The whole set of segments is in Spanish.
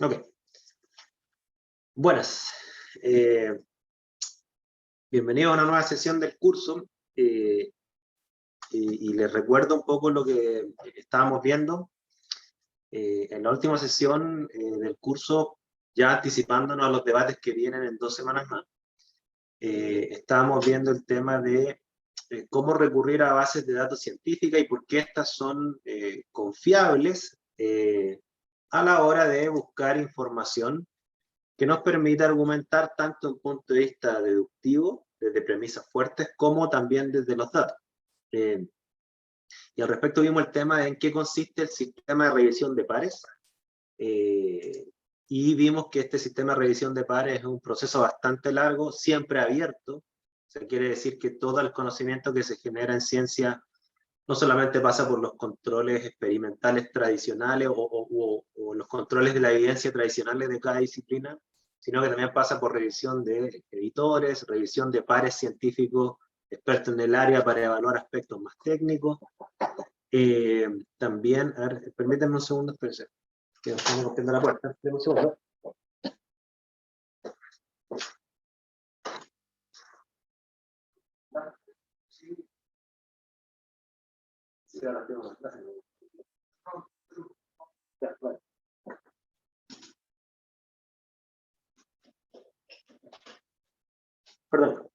Ok. Buenas. Bienvenidos a una nueva sesión del curso. Y les recuerdo un poco lo que estábamos viendo en la última sesión del curso, ya anticipándonos a los debates que vienen en 2 semanas más. Estábamos viendo el tema de cómo recurrir a bases de datos científicas y por qué estas son confiables a la hora de buscar información que nos permite argumentar tanto en punto de vista deductivo, desde premisas fuertes, como también desde los datos. Y al respecto vimos el tema de en qué consiste el sistema de revisión de pares, y vimos que este sistema de revisión de pares es un proceso bastante largo, siempre abierto. O sea, quiere decir que todo el conocimiento que se genera en ciencia no solamente pasa por los controles experimentales tradicionales o los controles de la evidencia tradicionales de cada disciplina, sino que también pasa por revisión de editores, revisión de pares científicos expertos en el área para evaluar aspectos más técnicos. También, a ver, permítanme un segundo, espérense, que nos estamos rompiendo la puerta. Deme un segundo. Sí, ahora tengo una clase. Ya, vale. Perdón.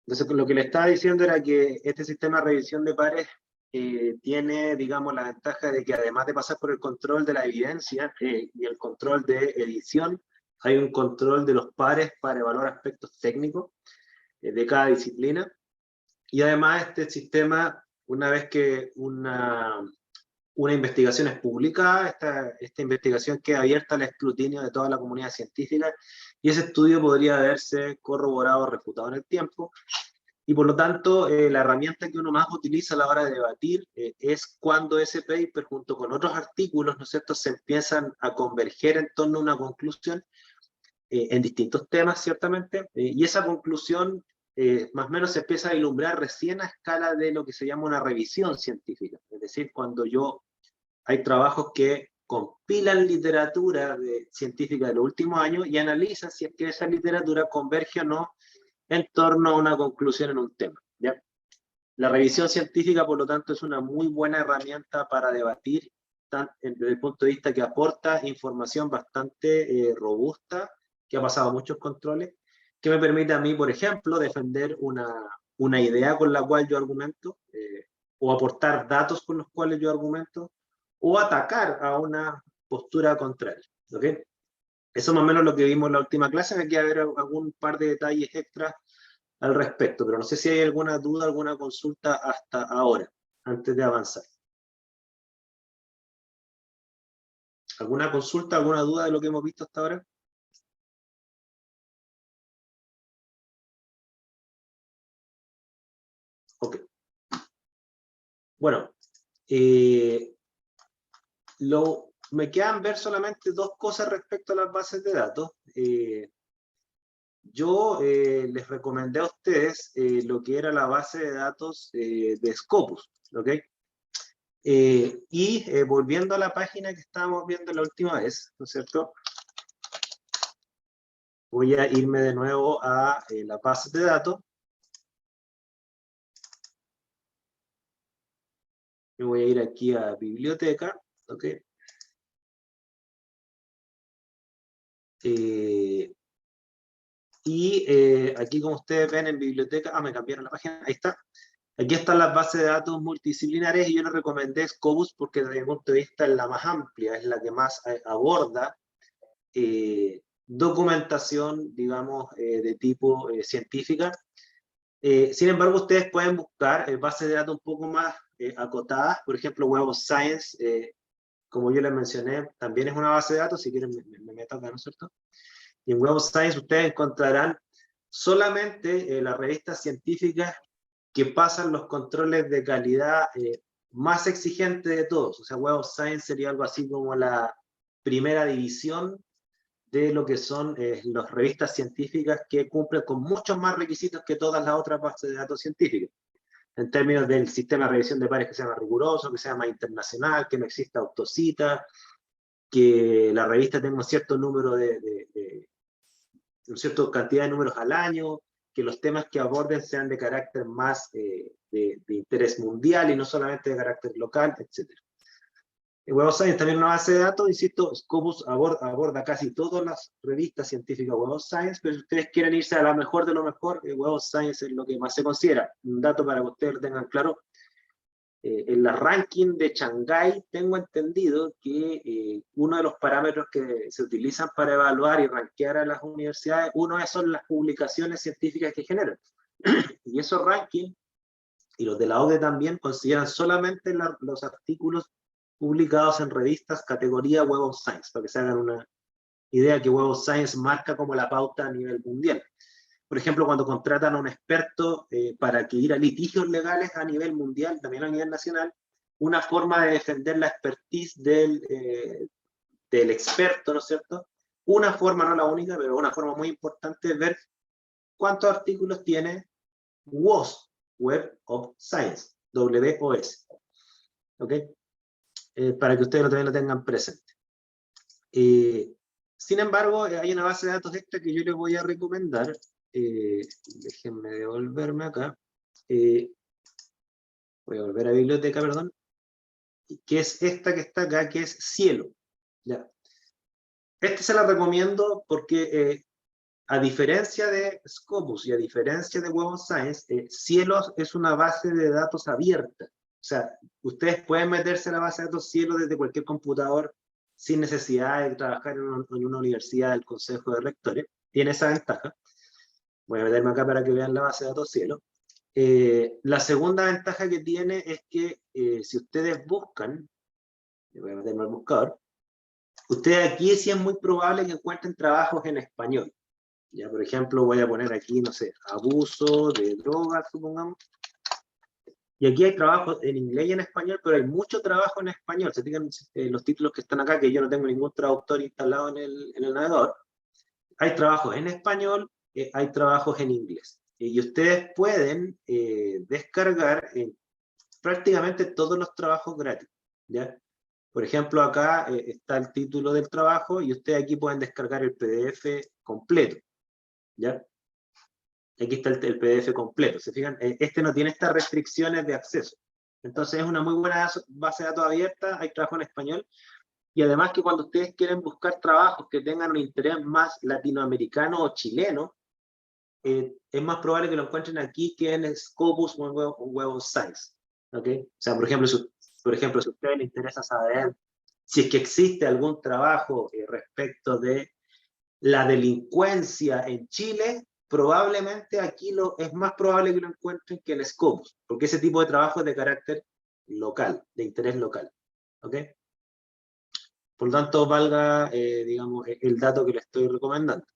Entonces, lo que le estaba diciendo era que este sistema de revisión de pares tiene, digamos, la ventaja de que además de pasar por el control de la evidencia y el control de edición, hay un control de los pares para evaluar aspectos técnicos de cada disciplina. Y además este sistema, una vez que una investigación es publicada, esta investigación queda abierta al escrutinio de toda la comunidad científica, y ese estudio podría haberse corroborado o refutado en el tiempo. Y por lo tanto, la herramienta que uno más utiliza a la hora de debatir es cuando ese paper, junto con otros artículos, ¿no es cierto?, se empiezan a converger en torno a una conclusión en distintos temas, ciertamente, y esa conclusión más o menos se empieza a ilumbrar recién a escala de lo que se llama una revisión científica. Es decir, cuando hay trabajos que compilan literatura científica de los últimos años y analizan si es que esa literatura converge o no en torno a una conclusión en un tema, ¿ya? La revisión científica, por lo tanto, es una muy buena herramienta para debatir desde el punto de vista que aporta información bastante robusta, que ha pasado muchos controles, que me permite a mí, por ejemplo, defender una idea con la cual yo argumento, o aportar datos con los cuales yo argumento, o atacar a una postura contraria, ¿ok? Eso más o menos lo que vimos en la última clase. Aquí va a haber algún par de detalles extras al respecto, pero no sé si hay alguna duda, alguna consulta hasta ahora, antes de avanzar. ¿Alguna consulta, alguna duda de lo que hemos visto hasta ahora? Ok. Bueno, me quedan ver solamente 2 cosas respecto a las bases de datos. Yo les recomendé a ustedes lo que era la base de datos de Scopus, ¿ok? Volviendo a la página que estábamos viendo la última vez, ¿no es cierto? Voy a irme de nuevo a la base de datos. Me voy a ir aquí a biblioteca, ¿ok? Aquí, como ustedes ven en biblioteca, me cambiaron la página, ahí está. Aquí están las bases de datos multidisciplinares y yo les recomendé Scopus porque desde mi punto de vista es la más amplia, es la que más aborda documentación, digamos, de tipo científica. Sin embargo, ustedes pueden buscar bases de datos un poco más acotadas. Por ejemplo, Web of Science, como yo les mencioné, también es una base de datos. Si quieren, me meto acá, ¿no es cierto? Y en Web of Science ustedes encontrarán solamente las revistas científicas que pasan los controles de calidad más exigentes de todos. O sea, Web of Science sería algo así como la primera división de lo que son las revistas científicas, que cumplen con muchos más requisitos que todas las otras bases de datos científicas, en términos del sistema de revisión de pares que sea más riguroso, que sea más internacional, que no exista autocita, que la revista tenga un cierto número una cierta cantidad de números al año, que los temas que aborden sean de carácter más de interés mundial y no solamente de carácter local, etc. Web of Science también es una base de datos, insisto, Scopus aborda casi todas las revistas científicas Web of Science, pero si ustedes quieren irse a la mejor de lo mejor, Web of Science es lo que más se considera. Un dato para que ustedes lo tengan claro, en la ranking de Shanghái tengo entendido que uno de los parámetros que se utilizan para evaluar y rankear a las universidades, son las publicaciones científicas que generan. Y esos rankings, y los de la OCDE también, consideran solamente los artículos publicados en revistas categoría Web of Science, para que se hagan una idea que Web of Science marca como la pauta a nivel mundial. Por ejemplo, cuando contratan a un experto para que ir a litigios legales a nivel mundial, también a nivel nacional, una forma de defender la expertise del experto, ¿no es cierto? Una forma, no la única, pero una forma muy importante es ver cuántos artículos tiene WOS, Web of Science, WOS. ¿Ok? Para que ustedes también lo tengan presente. Sin embargo, hay una base de datos extra que yo les voy a recomendar. Déjenme devolverme acá. Voy a volver a biblioteca, perdón. Que es esta que está acá, que es Cielo. ¿Ya? Este se la recomiendo porque, a diferencia de Scopus y a diferencia de Web of Science, Cielo es una base de datos abierta. O sea, ustedes pueden meterse a la base de datos Cielo desde cualquier computador sin necesidad de trabajar en una universidad del Consejo de Rectores. Tiene esa ventaja. Voy a meterme acá para que vean la base de datos Cielo. La segunda ventaja que tiene es que si ustedes buscan, voy a meterme al buscador, ustedes aquí sí es muy probable que encuentren trabajos en español. Ya, por ejemplo, voy a poner aquí, no sé, abuso de drogas, supongamos. Y aquí hay trabajos en inglés y en español, pero hay mucho trabajo en español. Se fijan los títulos que están acá, que yo no tengo ningún traductor instalado en el navegador. Hay trabajos en español, hay trabajos en inglés. Y ustedes pueden descargar prácticamente todos los trabajos gratis. ¿Ya? Por ejemplo, acá está el título del trabajo y ustedes aquí pueden descargar el PDF completo. ¿Ya? Aquí está el PDF completo. ¿Se fijan? Este no tiene estas restricciones de acceso. Entonces es una muy buena base de datos abierta, hay trabajo en español. Y además que cuando ustedes quieren buscar trabajos que tengan un interés más latinoamericano o chileno, es más probable que lo encuentren aquí que en Scopus o en Web of Science. ¿Okay? O sea, por ejemplo, si a ustedes les interesa saber si es que existe algún trabajo respecto de la delincuencia en Chile, probablemente aquí es más probable que lo encuentren que en Scopus, porque ese tipo de trabajo es de carácter local, de interés local. ¿Ok? Por lo tanto, valga, digamos, el dato que le estoy recomendando.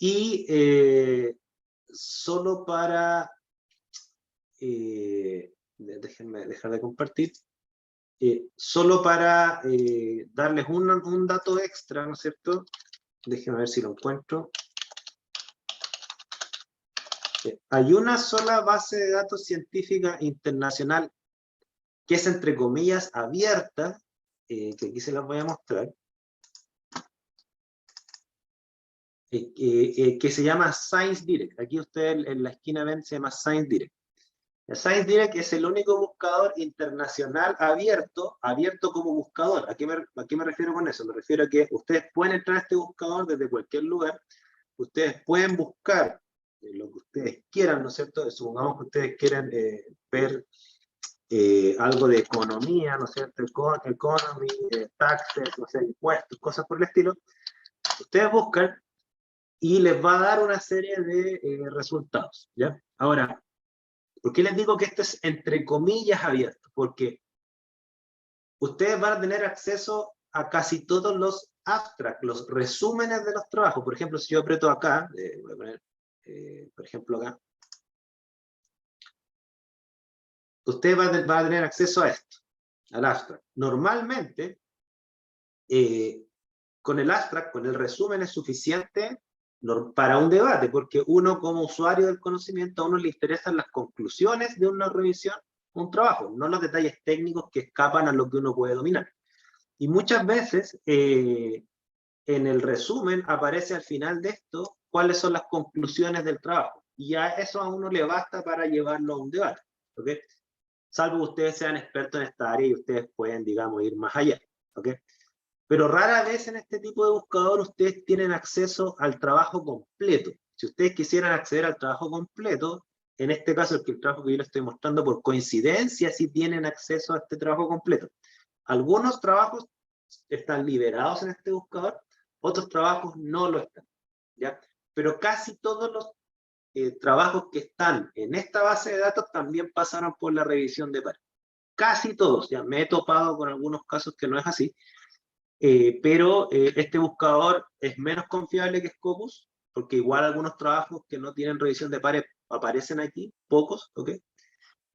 Y solo para... déjenme dejar de compartir. Solo para darles un dato extra, ¿no es cierto? Déjenme ver si lo encuentro. Hay una sola base de datos científica internacional que es, entre comillas, abierta, que aquí se las voy a mostrar, que se llama Science Direct. Aquí ustedes en la esquina ven, se llama Science Direct. El Science Direct es el único buscador internacional abierto como buscador. ¿A qué me refiero con eso? Me refiero a que ustedes pueden entrar a este buscador desde cualquier lugar, ustedes pueden buscar lo que ustedes quieran, ¿no es cierto? Supongamos que ustedes quieran ver algo de economía, ¿no es cierto? Economy, taxes, no sé, impuestos, cosas por el estilo. Ustedes buscan y les va a dar una serie de resultados, ¿ya? Ahora, ¿por qué les digo que esto es entre comillas abierto? Porque ustedes van a tener acceso a casi todos los abstracts, los resúmenes de los trabajos. Por ejemplo, si yo aprieto acá, voy a poner, por ejemplo, acá, usted va a tener acceso a esto, al abstract. Normalmente, con el abstract, con el resumen es suficiente para un debate, porque uno como usuario del conocimiento, a uno le interesan las conclusiones de una revisión, un trabajo, no los detalles técnicos que escapan a lo que uno puede dominar. Y muchas veces en el resumen aparece al final de esto cuáles son las conclusiones del trabajo. Y ya eso a uno le basta para llevarlo a un debate. ¿Ok? Salvo que ustedes sean expertos en esta área y ustedes pueden, digamos, ir más allá. ¿Ok? Pero rara vez en este tipo de buscador ustedes tienen acceso al trabajo completo. Si ustedes quisieran acceder al trabajo completo, en este caso el trabajo que yo les estoy mostrando por coincidencia, sí tienen acceso a este trabajo completo. Algunos trabajos están liberados en este buscador, otros trabajos no lo están, ¿ya? Pero casi todos los trabajos que están en esta base de datos también pasaron por la revisión de pares. Casi todos, ya me he topado con algunos casos que no es así, pero este buscador es menos confiable que Scopus, porque igual algunos trabajos que no tienen revisión de pares aparecen aquí, pocos, ¿ok?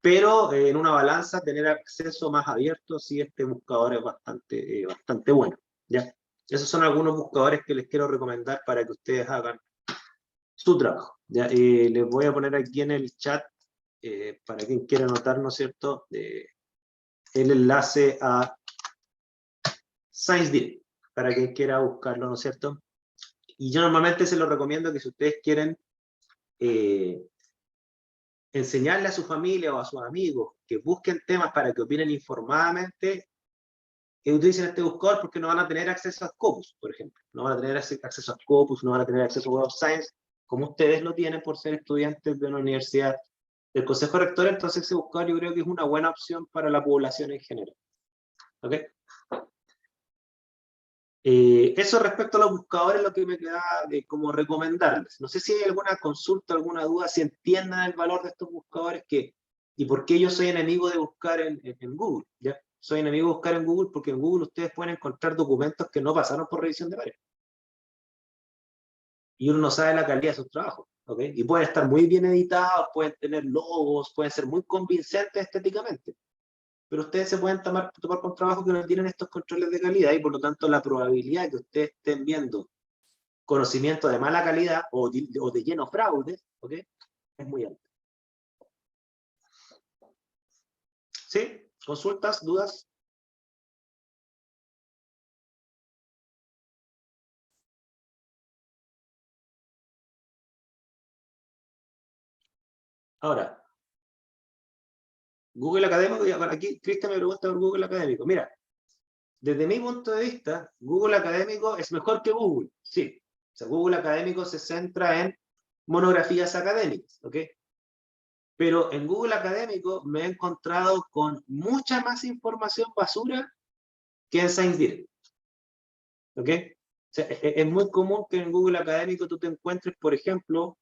Pero en una balanza, tener acceso más abierto, sí, este buscador es bastante bueno, ¿ya? Esos son algunos buscadores que les quiero recomendar para que ustedes hagan su trabajo, ¿ya? Les voy a poner aquí en el chat, para quien quiera anotar, ¿no es cierto?, el enlace a ScienceDirect, para quien quiera buscarlo, ¿no es cierto? Y yo normalmente se lo recomiendo que si ustedes quieren eh, enseñarle a su familia o a sus amigos que busquen temas para que opinen informadamente, que utilicen este buscador porque no van a tener acceso a Scopus, por ejemplo. No van a tener acceso a Scopus, no van a tener acceso a Web of Science, como ustedes lo tienen por ser estudiantes de una universidad del Consejo Rector. Entonces ese buscador yo creo que es una buena opción para la población en general. ¿Ok? Eso respecto a los buscadores, lo que me queda de como recomendarles. No sé si hay alguna consulta, alguna duda, si entiendan el valor de estos buscadores y por qué yo soy enemigo de buscar en Google. ¿Ya? Soy enemigo de buscar en Google porque en Google ustedes pueden encontrar documentos que no pasaron por revisión de pares. Y uno no sabe la calidad de sus trabajos. ¿Ok? Y pueden estar muy bien editados, pueden tener logos, pueden ser muy convincentes estéticamente, pero ustedes se pueden tomar con trabajo que no tienen estos controles de calidad y por lo tanto la probabilidad de que ustedes estén viendo conocimiento de mala calidad o de lleno fraude, ¿ok? Es muy alta. ¿Sí? ¿Consultas? ¿Dudas? Ahora, Google Académico, y aquí Cristian me pregunta por Google Académico. Mira, desde mi punto de vista, Google Académico es mejor que Google, sí. O sea, Google Académico se centra en monografías académicas, ¿ok? Pero en Google Académico me he encontrado con mucha más información basura que en ScienceDirect, ¿ok? O sea, es muy común que en Google Académico tú te encuentres, por ejemplo,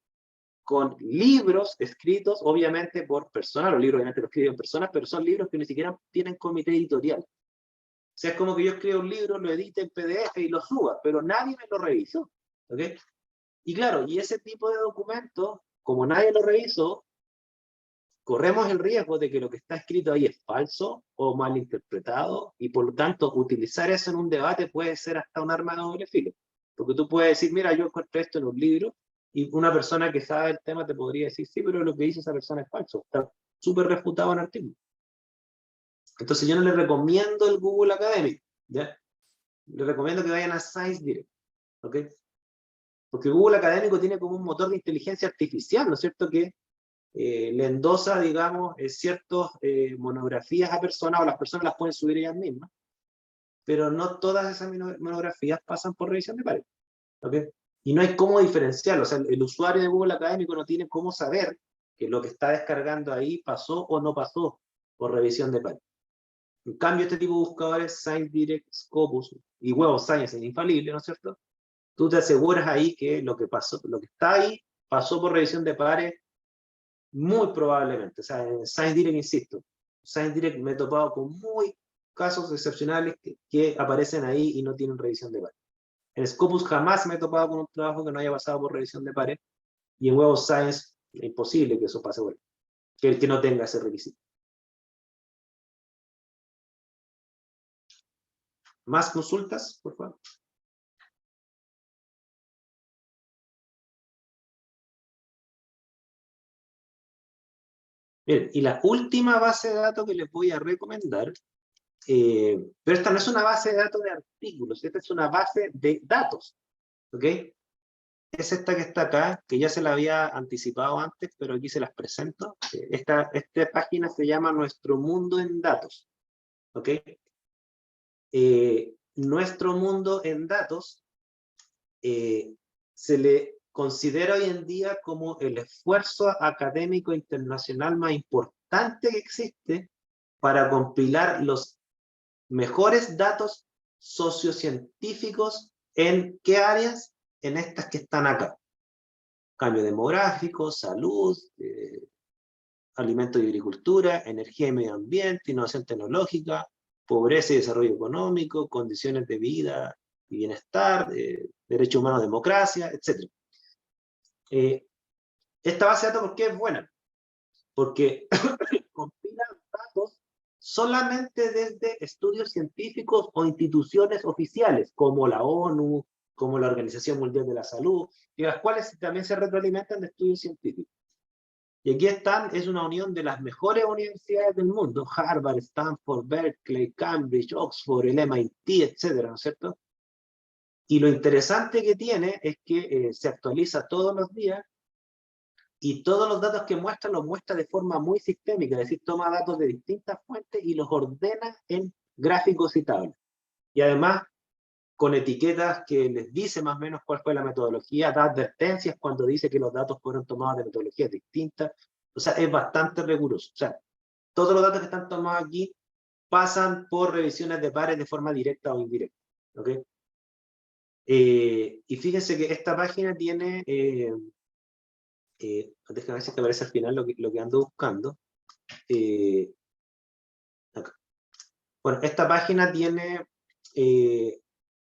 con libros escritos, obviamente, por personas. Los libros obviamente los escriben personas, pero son libros que ni siquiera tienen comité editorial. O sea, es como que yo escribo un libro, lo edite en PDF y lo suba, pero nadie me lo revisó, ¿ok? Y claro, y ese tipo de documentos, como nadie lo revisó, corremos el riesgo de que lo que está escrito ahí es falso o mal interpretado, y por lo tanto utilizar eso en un debate puede ser hasta un arma de doble filo. Porque tú puedes decir, mira, yo encontré esto en un libro, y una persona que sabe el tema te podría decir, sí, pero lo que dice esa persona es falso, está súper refutado en artículo. Entonces yo no le recomiendo el Google Academic, ¿ya? Le recomiendo que vayan a ScienceDirect, ¿ok? Porque Google Académico tiene como un motor de inteligencia artificial, ¿no es cierto? Que le endosa, digamos, ciertas monografías a personas, o las personas las pueden subir ellas mismas, pero no todas esas monografías pasan por revisión de pares, ¿ok? Y no hay cómo diferenciarlo, o sea, el usuario de Google Académico no tiene cómo saber que lo que está descargando ahí pasó o no pasó por revisión de pares. En cambio, este tipo de buscadores, ScienceDirect, Scopus y Web of Science es infalible, ¿no es cierto? Tú te aseguras ahí que lo que pasó, lo que está ahí, pasó por revisión de pares muy probablemente. O sea, en ScienceDirect, insisto, ScienceDirect me he topado con muy casos excepcionales que aparecen ahí y no tienen revisión de pares. En Scopus jamás me he topado con un trabajo que no haya pasado por revisión de pares, y en Web of Science es imposible que eso pase por que no tenga ese requisito. ¿Más consultas, por favor? Bien, y la última base de datos que les voy a recomendar Pero esta no es una base de datos de artículos, esta es una base de datos, ¿ok? Es esta que está acá, que ya se la había anticipado antes, pero aquí se las presento. Esta página se llama Nuestro Mundo en Datos, ¿ok? Nuestro Mundo en Datos se le considera hoy en día como el esfuerzo académico internacional más importante que existe para compilar los mejores datos sociocientíficos. ¿En qué áreas? En estas que están acá. Cambio demográfico, salud, alimentos y agricultura, energía y medio ambiente, innovación tecnológica, pobreza y desarrollo económico, condiciones de vida y bienestar, derechos humanos, democracia, etc. Esta base de datos, ¿por qué es buena? Porque compila datos solamente desde estudios científicos o instituciones oficiales, como la ONU, como la Organización Mundial de la Salud, y las cuales también se retroalimentan de estudios científicos. Y aquí están, es una unión de las mejores universidades del mundo, Harvard, Stanford, Berkeley, Cambridge, Oxford, el MIT, etcétera, ¿no es cierto? Y lo interesante que tiene es que se actualiza todos los días y todos los datos que muestra los muestra de forma muy sistémica, es decir, toma datos de distintas fuentes y los ordena en gráficos y tablas. Y además, con etiquetas que les dice más o menos cuál fue la metodología, da advertencias cuando dice que los datos fueron tomados de metodologías distintas. O sea, es bastante riguroso. O sea, todos los datos que están tomados aquí pasan por revisiones de pares de forma directa o indirecta. ¿Ok? Y fíjense que esta página tiene... déjame ver si te aparece al final lo que ando buscando. Acá. Bueno, esta página tiene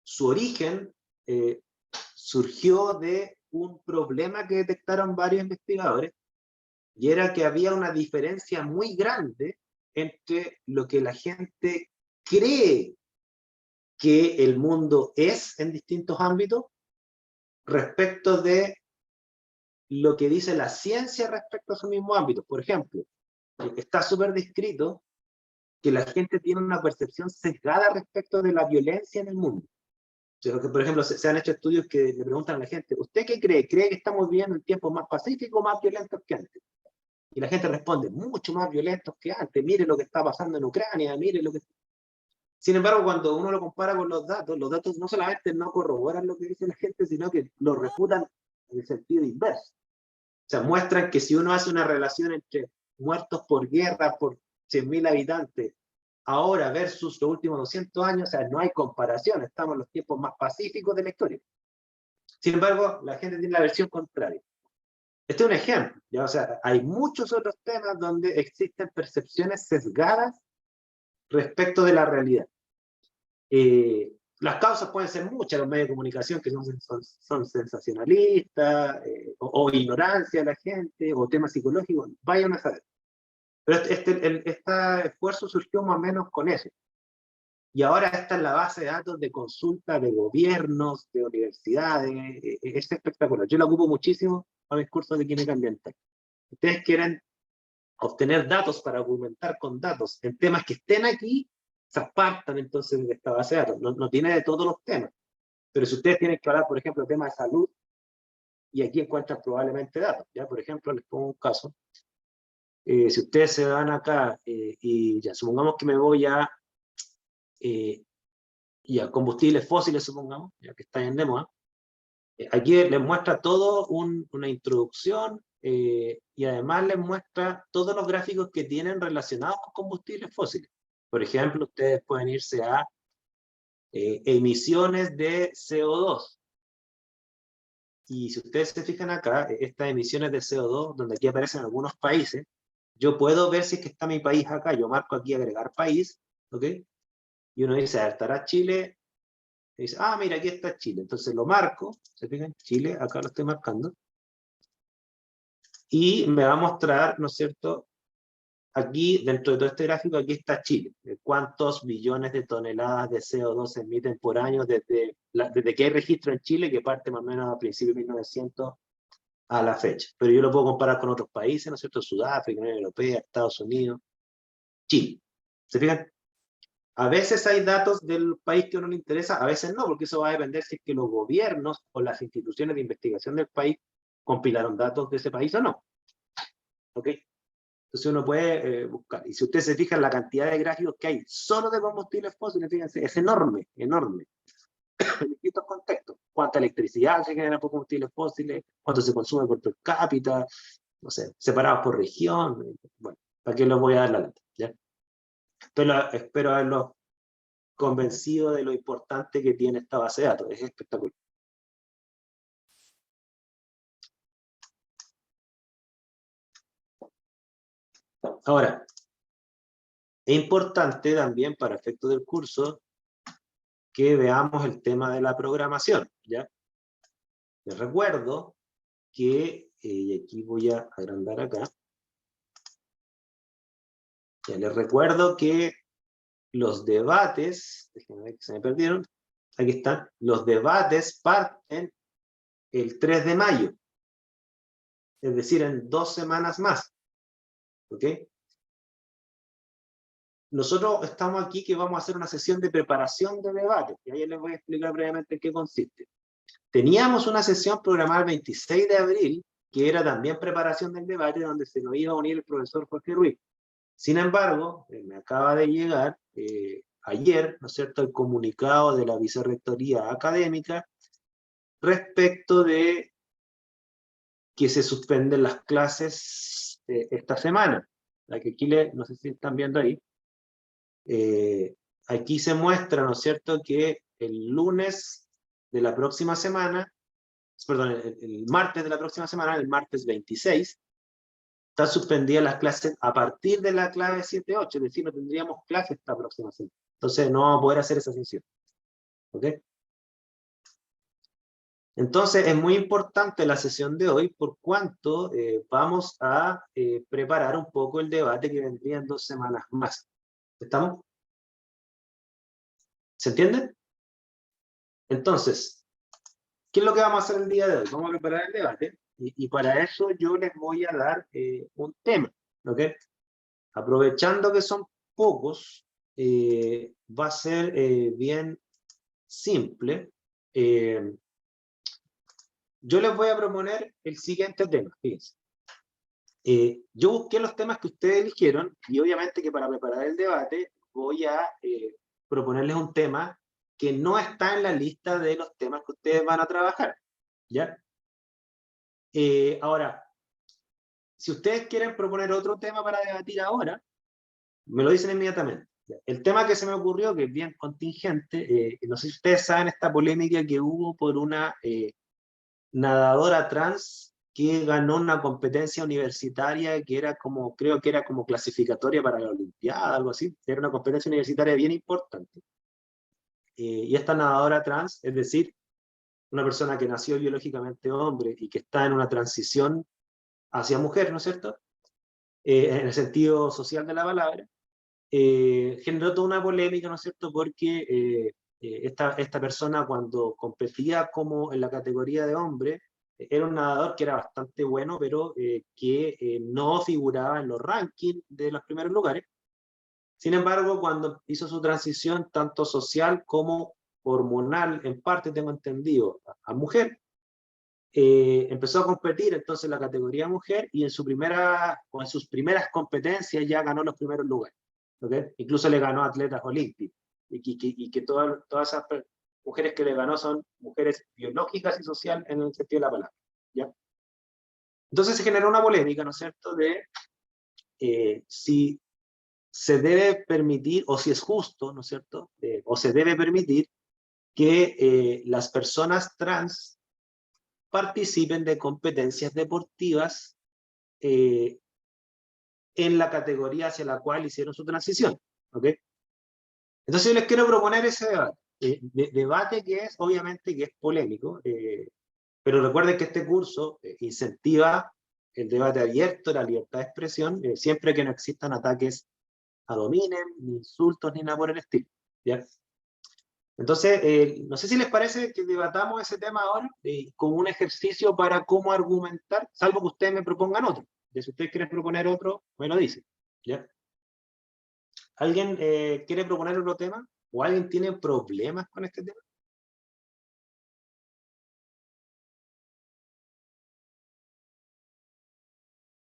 su origen, surgió de un problema que detectaron varios investigadores, y era que había una diferencia muy grande entre lo que la gente cree que el mundo es en distintos ámbitos respecto de lo que dice la ciencia respecto a su mismo ámbito. Por ejemplo, está súper descrito que la gente tiene una percepción sesgada respecto de la violencia en el mundo. O sea, que, por ejemplo, se han hecho estudios que le preguntan a la gente, ¿usted qué cree? ¿Cree que estamos viviendo en tiempos más pacíficos o más violentos que antes? Y la gente responde, mucho más violentos que antes, mire lo que está pasando en Ucrania, mire lo que... Sin embargo, cuando uno lo compara con los datos no solamente no corroboran lo que dice la gente, sino que lo refutan en el sentido inverso. O sea, muestran que si uno hace una relación entre muertos por guerra por 100.000 habitantes, ahora versus los últimos 200 años, o sea, no hay comparación, estamos en los tiempos más pacíficos de la historia. Sin embargo, la gente tiene la versión contraria. Este es un ejemplo, ¿ya? O sea, hay muchos otros temas donde existen percepciones sesgadas respecto de la realidad. Las causas pueden ser muchas, los medios de comunicación que son sensacionalistas, o ignorancia de la gente, o temas psicológicos, vayan a saber. Pero este esfuerzo surgió más o menos con eso. Y ahora esta es la base de datos de consulta de gobiernos, de universidades, es espectacular. Yo la ocupo muchísimo para mis cursos de química ambiental. Ustedes quieren obtener datos para argumentar con datos en temas que estén aquí, se apartan entonces de esta base de datos. No tiene de todos los temas. Pero si ustedes tienen que hablar, por ejemplo, de temas de salud, y aquí encuentran probablemente datos. ¿Ya? Por ejemplo, les pongo un caso. Si ustedes se van acá y ya supongamos que me voy a combustibles fósiles, supongamos, ya que está en demo, aquí les muestra todo una introducción y además les muestra todos los gráficos que tienen relacionados con combustibles fósiles. Por ejemplo, ustedes pueden irse a emisiones de CO2. Y si ustedes se fijan acá, estas emisiones de CO2, donde aquí aparecen algunos países, yo puedo ver si es que está mi país acá. Yo marco aquí agregar país, ¿ok? Y uno dice, ¿estará Chile? Y dice, ah, mira, aquí está Chile. Entonces lo marco, ¿se fijan? Chile, acá lo estoy marcando. Y me va a mostrar, ¿no es cierto? Aquí, dentro de todo este gráfico, aquí está Chile. ¿Cuántos billones de toneladas de CO2 se emiten por año desde que hay registro en Chile, que parte más o menos a principios de 1900 a la fecha? Pero yo lo puedo comparar con otros países, ¿no es cierto? Sudáfrica, Unión Europea, Estados Unidos, Chile. ¿Se fijan? A veces hay datos del país que a uno le interesa, a veces no, porque eso va a depender si es que los gobiernos o las instituciones de investigación del país compilaron datos de ese país o no. ¿Ok? Entonces uno puede buscar. Y si usted se fija en la cantidad de gráficos que hay solo de combustibles fósiles, fíjense, es enorme, enorme. En distintos contextos. Cuánta electricidad se genera por combustibles fósiles, cuánto se consume por per cápita, no sé, separados por región. Bueno, ¿para qué les voy a dar la lata? ¿Ya? Espero haberlos convencido de lo importante que tiene esta base de datos. Es espectacular. Ahora, es importante también para efectos del curso que veamos el tema de la programación, ¿ya? Les recuerdo que, y aquí voy a agrandar acá, ya les recuerdo que los debates, déjenme ver que se me perdieron, aquí están, los debates parten el 3 de mayo, es decir, en 2 semanas más, ¿ok? Nosotros estamos aquí que vamos a hacer una sesión de preparación de debate, y ahí les voy a explicar brevemente en qué consiste. Teníamos una sesión programada el 26 de abril, que era también preparación del debate, donde se nos iba a unir el profesor Jorge Ruiz. Sin embargo, me acaba de llegar ayer, ¿no es cierto?, el comunicado de la Vicerrectoría Académica respecto de que se suspenden las clases esta semana. La que aquí no sé si están viendo ahí. Aquí se muestra, ¿no es cierto?, que el lunes de la próxima semana, perdón, el martes de la próxima semana, el martes 26, están suspendidas las clases a partir de la clave 7-8, es decir, no tendríamos clases esta próxima semana. Entonces no vamos a poder hacer esa sesión. ¿Ok? Entonces es muy importante la sesión de hoy por cuanto vamos a preparar un poco el debate que vendría en 2 semanas más. ¿Estamos? ¿Se entiende? Entonces, ¿qué es lo que vamos a hacer el día de hoy? Vamos a preparar el debate y para eso yo les voy a dar un tema. ¿Ok? Aprovechando que son pocos, va a ser bien simple. Yo les voy a proponer el siguiente tema, fíjense. Yo busqué los temas que ustedes eligieron y obviamente que para preparar el debate voy a proponerles un tema que no está en la lista de los temas que ustedes van a trabajar, ¿ya? Ahora, si ustedes quieren proponer otro tema para debatir ahora, me lo dicen inmediatamente. El tema que se me ocurrió, que es bien contingente, no sé si ustedes saben esta polémica que hubo por una nadadora trans que ganó una competencia universitaria que era como, creo que era como clasificatoria para la Olimpiada, algo así. Era una competencia universitaria bien importante. Y esta nadadora trans, es decir, una persona que nació biológicamente hombre y que está en una transición hacia mujer, ¿no es cierto? En el sentido social de la palabra, generó toda una polémica, ¿no es cierto? Porque esta persona cuando competía como en la categoría de hombre, era un nadador que era bastante bueno, pero que no figuraba en los rankings de los primeros lugares. Sin embargo, cuando hizo su transición, tanto social como hormonal, en parte tengo entendido, a mujer, empezó a competir entonces en la categoría mujer y en sus primeras competencias ya ganó los primeros lugares. ¿Okay? Incluso le ganó a atletas olímpicos. Y que todas esas mujeres que le ganó son mujeres biológicas y sociales en el sentido de la palabra. ¿Ya? Entonces se generó una polémica, ¿no es cierto?, de si se debe permitir, o si es justo, ¿no es cierto?, o se debe permitir que las personas trans participen de competencias deportivas en la categoría hacia la cual hicieron su transición. ¿Okay? Entonces yo les quiero proponer ese debate. Debate que es, obviamente, que es polémico, pero recuerden que este curso incentiva el debate abierto, la libertad de expresión, siempre que no existan ataques a dominen, ni insultos, ni nada por el estilo. ¿Ya? Entonces, no sé si les parece que debatamos ese tema ahora como un ejercicio para cómo argumentar, salvo que ustedes me propongan otro. Si ustedes quieren proponer otro, me lo dicen. ¿Ya? ¿Alguien quiere proponer otro tema? ¿O alguien tiene problemas con este tema?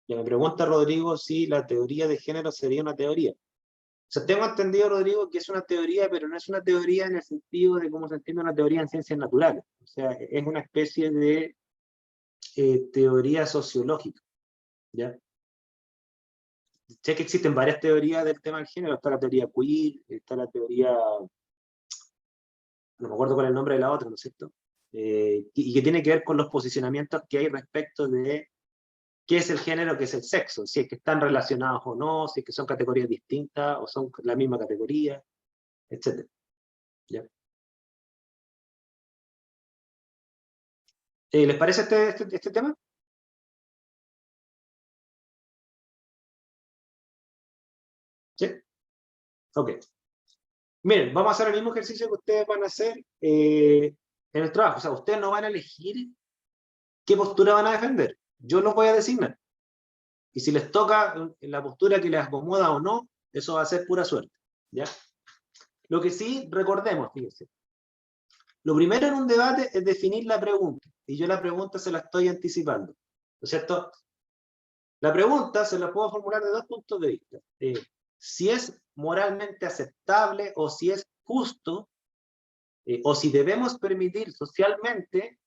Y me pregunta Rodrigo si la teoría de género sería una teoría. O sea, tengo entendido, Rodrigo, que es una teoría, pero no es una teoría en el sentido de cómo se entiende una teoría en ciencias naturales. O sea, es una especie de teoría sociológica, ¿ya? Sé que existen varias teorías del tema del género. Está la teoría queer, está la teoría... No me acuerdo cuál es el nombre de la otra, ¿no es cierto? Y que tiene que ver con los posicionamientos que hay respecto de qué es el género, qué es el sexo, si es que están relacionados o no, si es que son categorías distintas o son la misma categoría, etc. ¿Ya? ¿Les parece este tema? ¿Sí? Ok. Miren, vamos a hacer el mismo ejercicio que ustedes van a hacer en el trabajo. O sea, ustedes no van a elegir qué postura van a defender. Yo los voy a designar. Y si les toca la postura que les acomoda o no, eso va a ser pura suerte. ¿Ya? Lo que sí, recordemos, fíjense. Lo primero en un debate es definir la pregunta. Y yo la pregunta se la estoy anticipando. ¿No es cierto? La pregunta se la puedo formular de dos puntos de vista. Si es moralmente aceptable o si es justo o si debemos permitir socialmente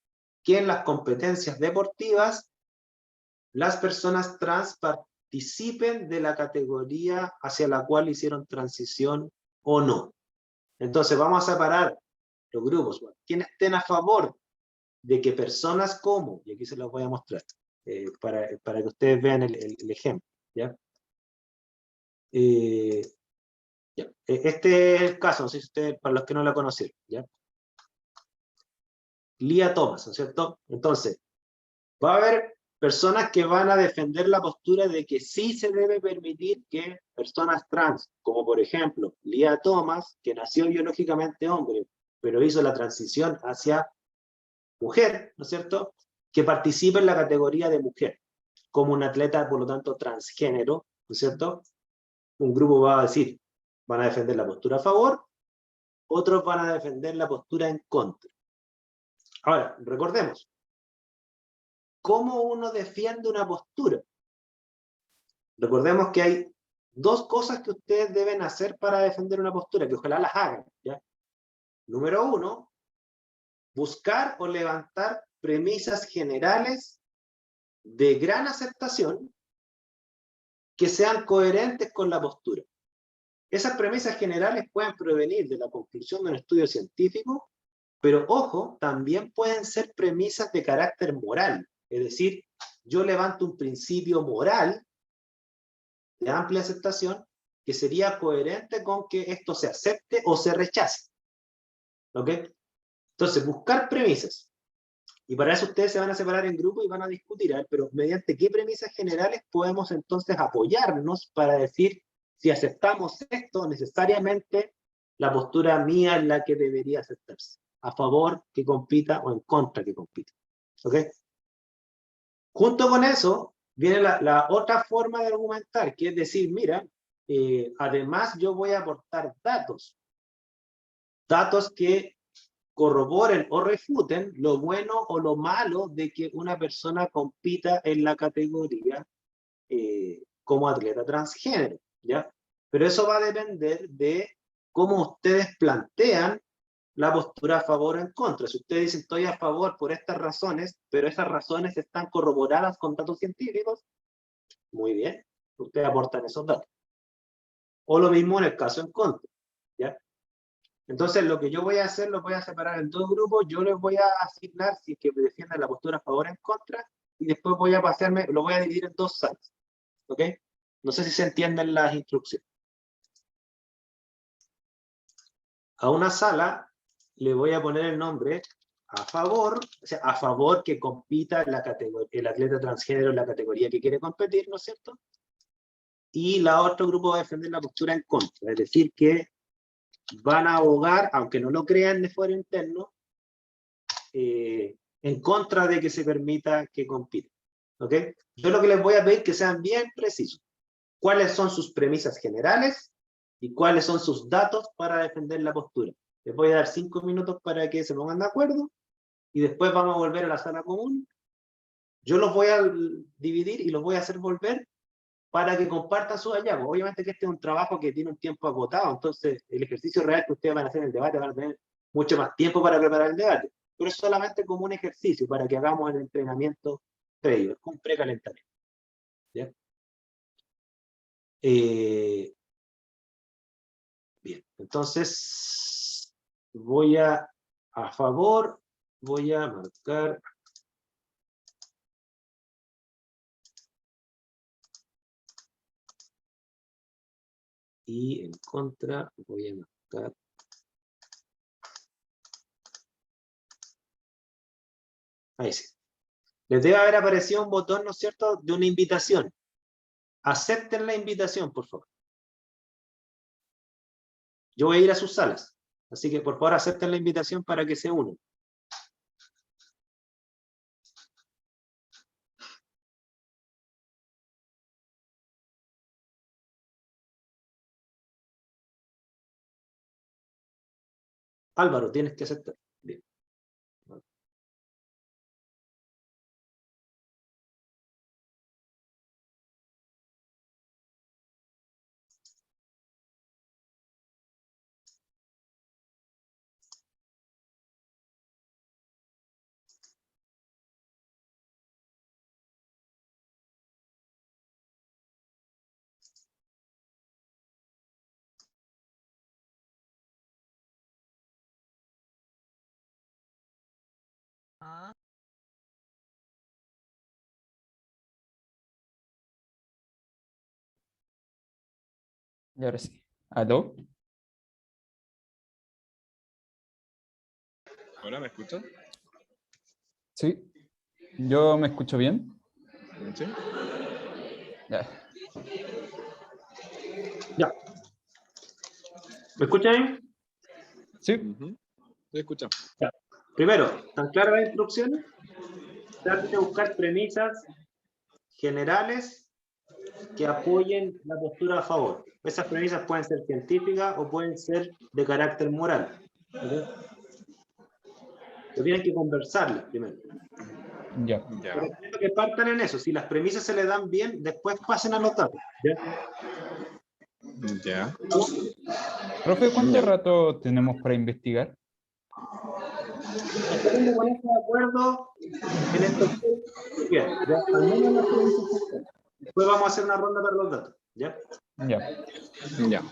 que en las competencias deportivas las personas trans participen de la categoría hacia la cual hicieron transición o no. Entonces vamos a separar los grupos. Bueno, quienes estén a favor de que personas como, y aquí se los voy a mostrar, para que ustedes vean el ejemplo, ¿ya? Ya. Este es el caso, no sé si ustedes, para los que no la conocieron, ¿ya? Lia Thomas, ¿no es cierto? Entonces, va a haber personas que van a defender la postura de que sí se debe permitir que personas trans, como por ejemplo Lia Thomas, que nació biológicamente hombre, pero hizo la transición hacia mujer, ¿no es cierto?, que participe en la categoría de mujer, como un atleta, por lo tanto, transgénero, ¿no es cierto? Un grupo va a decir, van a defender la postura a favor, otros van a defender la postura en contra. Ahora, recordemos, ¿cómo uno defiende una postura? Recordemos que hay dos cosas que ustedes deben hacer para defender una postura, que ojalá las hagan, ¿ya? Número uno, buscar o levantar premisas generales de gran aceptación que sean coherentes con la postura. Esas premisas generales pueden provenir de la conclusión de un estudio científico, pero ojo, también pueden ser premisas de carácter moral. Es decir, yo levanto un principio moral de amplia aceptación que sería coherente con que esto se acepte o se rechace. ¿Ok? Entonces, buscar premisas. Y para eso ustedes se van a separar en grupos y van a discutir, pero mediante qué premisas generales podemos entonces apoyarnos para decir si aceptamos esto, necesariamente la postura mía es la que debería aceptarse. A favor que compita o en contra que compita. ¿Ok? Junto con eso, viene la otra forma de argumentar, que es decir, mira, además yo voy a aportar datos. Datos que corroboren o refuten lo bueno o lo malo de que una persona compita en la categoría como atleta transgénero, ¿ya? Pero eso va a depender de cómo ustedes plantean la postura a favor o en contra. Si ustedes dicen estoy a favor por estas razones, pero esas razones están corroboradas con datos científicos, muy bien, ustedes aportan esos datos. O lo mismo en el caso en contra, ¿ya? Entonces, lo que yo voy a hacer, lo voy a separar en dos grupos. Yo les voy a asignar si es que me defienden la postura a favor o en contra, y después voy a pasarme, lo voy a dividir en dos salas. ¿Ok? No sé si se entienden las instrucciones. A una sala le voy a poner el nombre a favor, o sea, a favor que compita en la categoría, el atleta transgénero en la categoría que quiere competir, ¿no es cierto? Y la otro grupo va a defender la postura en contra, es decir, que van a abogar, aunque no lo crean de fuera interno, en contra de que se permita que compita. ¿Ok? Yo lo que les voy a pedir es que sean bien precisos. ¿Cuáles son sus premisas generales? y cuáles son sus datos para defender la postura. Les voy a dar 5 minutos para que se pongan de acuerdo y después vamos a volver a la sala común. Yo los voy a dividir y los voy a hacer volver para que compartan sus hallazgos. Obviamente que este es un trabajo que tiene un tiempo agotado, entonces el ejercicio real que ustedes van a hacer en el debate van a tener mucho más tiempo para preparar el debate, pero es solamente como un ejercicio para que hagamos el entrenamiento previo, es un precalentamiento. ¿Ya? Bien, entonces voy a favor, voy a marcar y en contra voy a marcar. Ahí sí. Les debe haber aparecido un botón, ¿no es cierto?, de una invitación. Acepten la invitación, por favor. Yo voy a ir a sus salas, así que por favor acepten la invitación para que se unan. Álvaro, tienes que aceptar. Bien. Y ahora sí. ¿Aló? Hola, ¿me escuchas? Sí. ¿Yo me escucho bien? Sí. Ya. Ya. ¿Me escuchan? Sí. Sí, escucha. Ya. Primero, ¿están claras las instrucciones? Traten de buscar premisas generales que apoyen la postura a favor. Esas premisas pueden ser científicas o pueden ser de carácter moral. ¿Okay? Pero tienen que conversarlas primero. Ya. Ya. Pero quiero que partan en eso. Si las premisas se les dan bien, después pasen a los datos. ¿Ya? Ya. Profe, ¿cuánto Ya. rato tenemos para investigar? Traten de ponerse de acuerdo en estos bien, ¿ya? Al menos en las premisas centrales. Después vamos a hacer una ronda para los datos. ¿Ya? Ya. Ya.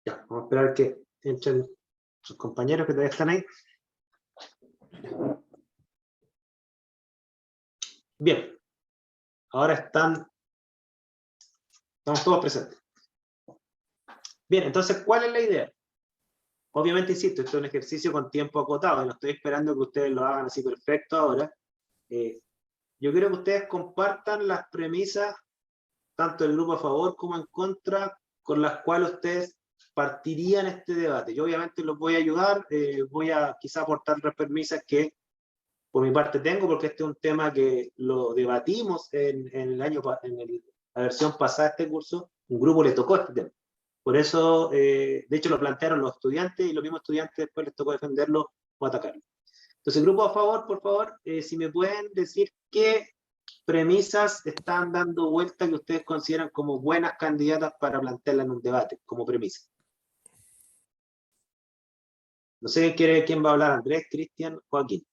Ya, vamos a esperar que entren sus compañeros que todavía están ahí. Bien, ahora estamos todos presentes. Bien, entonces, ¿cuál es la idea? Obviamente, insisto, esto es un ejercicio con tiempo acotado, y no estoy esperando que ustedes lo hagan así perfecto ahora. Yo quiero que ustedes compartan las premisas, tanto el grupo a favor como en contra, con las cuales ustedes partirían este debate. Yo obviamente los voy a ayudar, voy a quizá aportar las premisas que por mi parte tengo, porque este es un tema que lo debatimos en la versión pasada de este curso, un grupo le tocó este tema. Por eso, de hecho, lo plantearon los estudiantes y los mismos estudiantes después les tocó defenderlo o atacarlo. Entonces, grupo a favor, por favor, si me pueden decir qué premisas están dando vuelta que ustedes consideran como buenas candidatas para plantearla en un debate, como premisa. No sé quién va a hablar, Andrés, Cristian, Joaquín.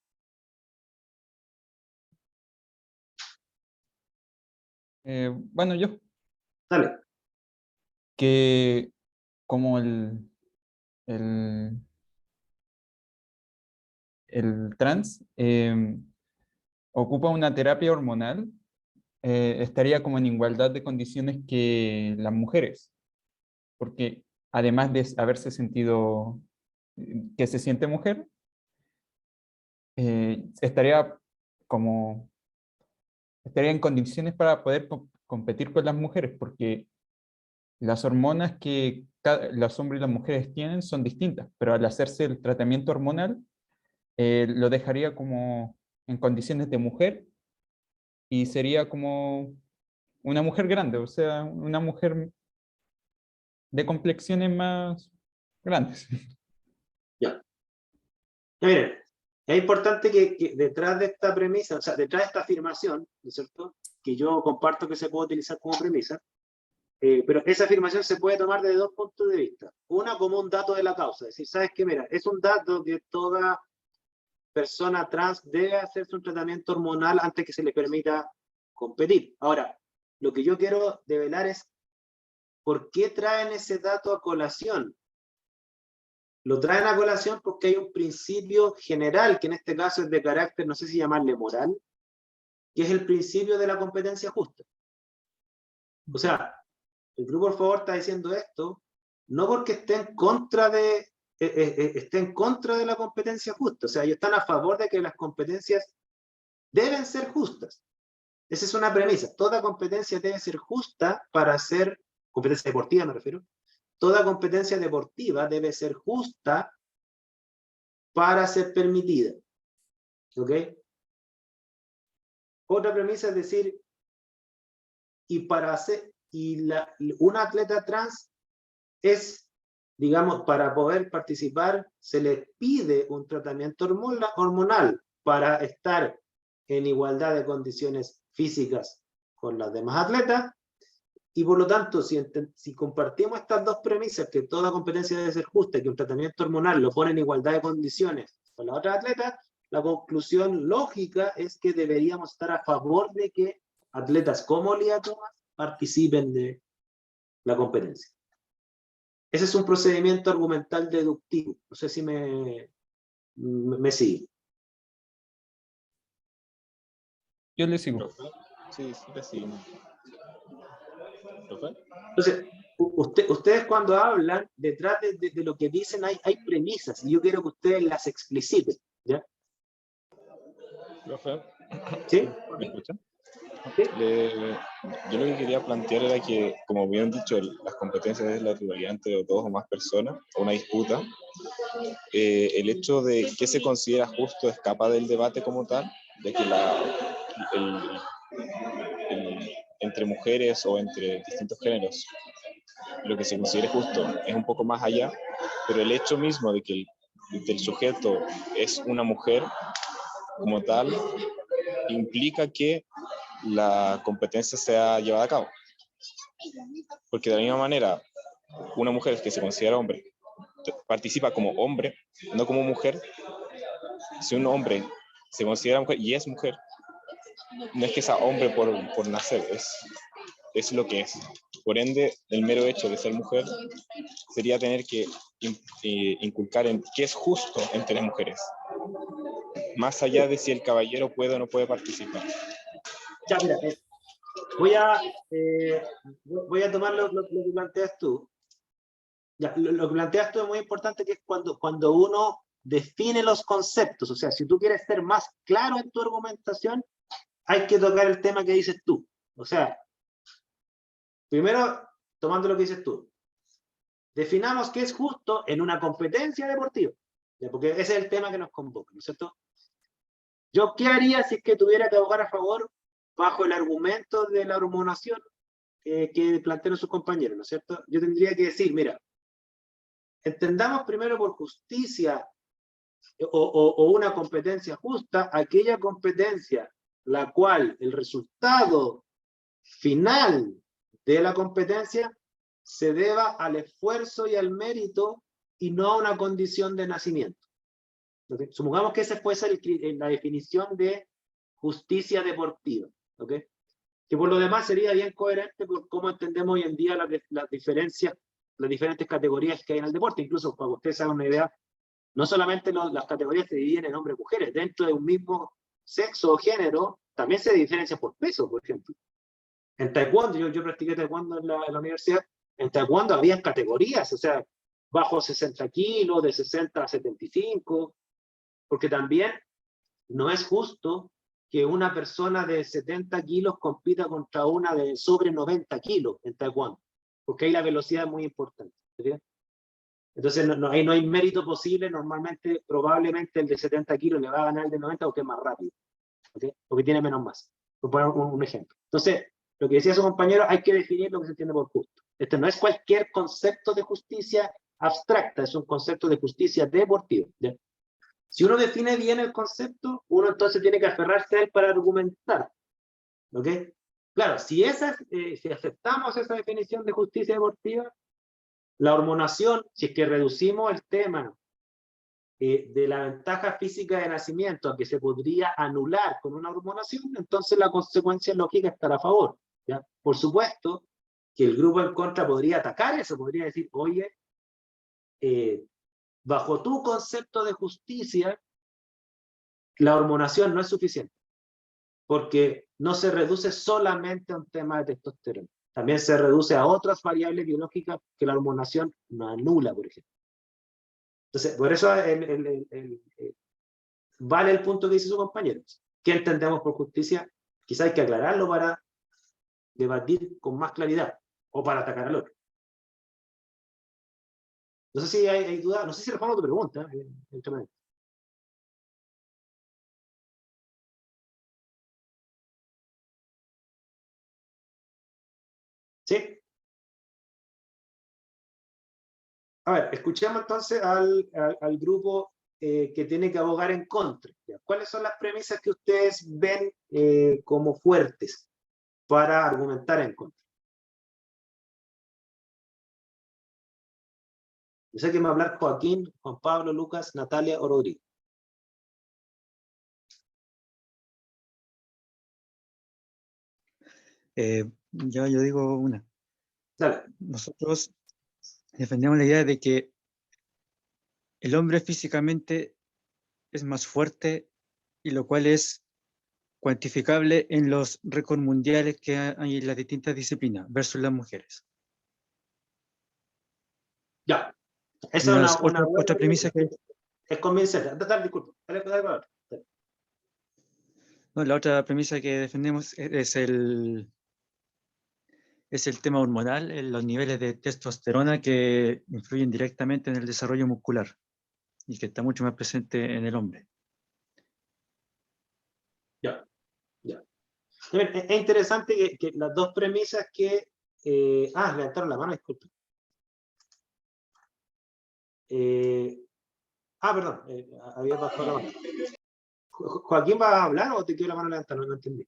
Bueno, yo, Dale. que como el trans ocupa una terapia hormonal, estaría como en igualdad de condiciones que las mujeres, porque además de haberse sentido que se siente mujer, estaría como estaría en condiciones para poder competir con las mujeres, porque las hormonas que los hombres y las mujeres tienen son distintas, pero al hacerse el tratamiento hormonal, lo dejaría como en condiciones de mujer y sería como una mujer grande, o sea, una mujer de complexiones más grandes. Ya. Ya miren, es importante que detrás de esta premisa, o sea, detrás de esta afirmación, ¿no es cierto?, que yo comparto que se puede utilizar como premisa, pero esa afirmación se puede tomar desde dos puntos de vista. Una, como un dato de la causa, es decir, ¿sabes qué? Mira, es un dato que toda persona trans debe hacerse un tratamiento hormonal antes que se le permita competir. Ahora, lo que yo quiero develar es por qué traen ese dato a colación. Lo traen a colación porque hay un principio general, que en este caso es de carácter, no sé si llamarle moral, que es el principio de la competencia justa. O sea, el grupo por favor está diciendo esto, no porque esté en contra de la competencia justa, o sea, ellos están a favor de que las competencias deben ser justas. Esa es una premisa, toda competencia debe ser justa para ser, competencia deportiva me refiero, toda competencia deportiva debe ser justa para ser permitida. ¿Ok? Otra premisa es decir, un atleta trans es, digamos, para poder participar, se le pide un tratamiento hormonal para estar en igualdad de condiciones físicas con las demás atletas, y por lo tanto, si compartimos estas dos premisas, que toda competencia debe ser justa y que un tratamiento hormonal lo pone en igualdad de condiciones con las otras atletas, la conclusión lógica es que deberíamos estar a favor de que atletas como Lia Thomas participen de la competencia. Ese es un procedimiento argumental deductivo. No sé si me sigue. Yo le sigo. ¿Profe? Sí, sí, le sigo. ¿Profe? Entonces, ustedes cuando hablan, detrás de lo que dicen hay premisas, y yo quiero que ustedes las expliciten. ¿Ya? ¿Profe? ¿Sí? ¿Me escuchan? ¿Sí? Yo lo que quería plantear era que, como bien dicho, las competencias es la rivalidad entre dos o más personas, o una disputa. El hecho de que se considera justo escapa del debate como tal, de que entre mujeres o entre distintos géneros, lo que se considere justo es un poco más allá, pero el hecho mismo de que el sujeto es una mujer como tal, implica que la competencia sea llevada a cabo. Porque de la misma manera, una mujer que se considera hombre participa como hombre, no como mujer. Si un hombre se considera mujer y es mujer, no es que sea hombre por nacer, es lo que es. Por ende, el mero hecho de ser mujer sería tener que inculcar en qué es justo entre las mujeres, más allá de si el caballero puede o no puede participar. Ya, mira, voy a tomar lo que planteas tú. Ya, lo que planteas tú es muy importante, que es cuando uno define los conceptos. O sea, si tú quieres ser más claro en tu argumentación, hay que tocar el tema que dices tú. O sea, primero, tomando lo que dices tú, definamos qué es justo en una competencia deportiva, ¿ya? Porque ese es el tema que nos convoca, ¿no es cierto? Yo, ¿qué haría si es que tuviera que abogar a favor bajo el argumento de la hormonación que plantearon sus compañeros, ¿no es cierto? Yo tendría que decir, mira, entendamos primero por justicia o una competencia justa, aquella competencia la cual el resultado final de la competencia se deba al esfuerzo y al mérito y no a una condición de nacimiento. ¿Okay? Supongamos que esa puede ser la definición de justicia deportiva. ¿Okay? Que por lo demás sería bien coherente con cómo entendemos hoy en día las diferencias, las diferentes categorías que hay en el deporte. Incluso, para que ustedes hagan una idea, no solamente las categorías se dividen en hombres y mujeres, dentro de un mismo sexo o género, también se diferencia por peso, por ejemplo. En taekwondo, yo practiqué taekwondo en la universidad, en taekwondo había categorías, o sea, bajo 60 kilos, de 60 a 75, porque también no es justo que una persona de 70 kilos compita contra una de sobre 90 kilos en taekwondo, porque ahí la velocidad es muy importante. ¿Sí? Entonces, ahí no hay mérito posible. Normalmente, probablemente el de 70 kilos le va a ganar el de 90 porque es más rápido, ¿okay? Porque tiene menos masa. Por poner un ejemplo. Entonces, lo que decía su compañero, hay que definir lo que se entiende por justo. Este no es cualquier concepto de justicia abstracta, es un concepto de justicia deportiva. ¿Ya? Si uno define bien el concepto, uno entonces tiene que aferrarse a él para argumentar. ¿Ok? Claro, si aceptamos esa definición de justicia deportiva, la hormonación, si es que reducimos el tema de la ventaja física de nacimiento a que se podría anular con una hormonación, entonces la consecuencia lógica estará a favor. ¿Ya? Por supuesto que el grupo en contra podría atacar eso, podría decir, oye, bajo tu concepto de justicia, la hormonación no es suficiente, porque no se reduce solamente a un tema de testosterona, también se reduce a otras variables biológicas que la hormonación no anula, por ejemplo. Entonces, por eso vale el punto que dice su compañero. ¿Qué entendemos por justicia? Quizá hay que aclararlo para debatir con más claridad o para atacar al otro. No sé si hay duda, no sé si respondo a tu pregunta. ¿Sí? A ver, escuchemos entonces al grupo que tiene que abogar en contra. ¿Ya? ¿Cuáles son las premisas que ustedes ven como fuertes para argumentar en contra? Yo sé que me va a hablar Joaquín, Juan Pablo, Lucas, Natalia o Rodrigo. Yo digo una. Dale. Nosotros defendemos la idea de que el hombre físicamente es más fuerte, y lo cual es cuantificable en los récords mundiales que hay en las distintas disciplinas versus las mujeres. Ya. Esa es otra premisa que... Es convincente. Dale, disculpa. Dale. No, la otra premisa que defendemos es el tema hormonal, los niveles de testosterona que influyen directamente en el desarrollo muscular y que está mucho más presente en el hombre. Ya. Es interesante que las dos premisas que... levantaron la mano, disculpe. Perdón, había bajado la mano. ¿Joaquín va a hablar o te quiero la mano levantada? No entendí.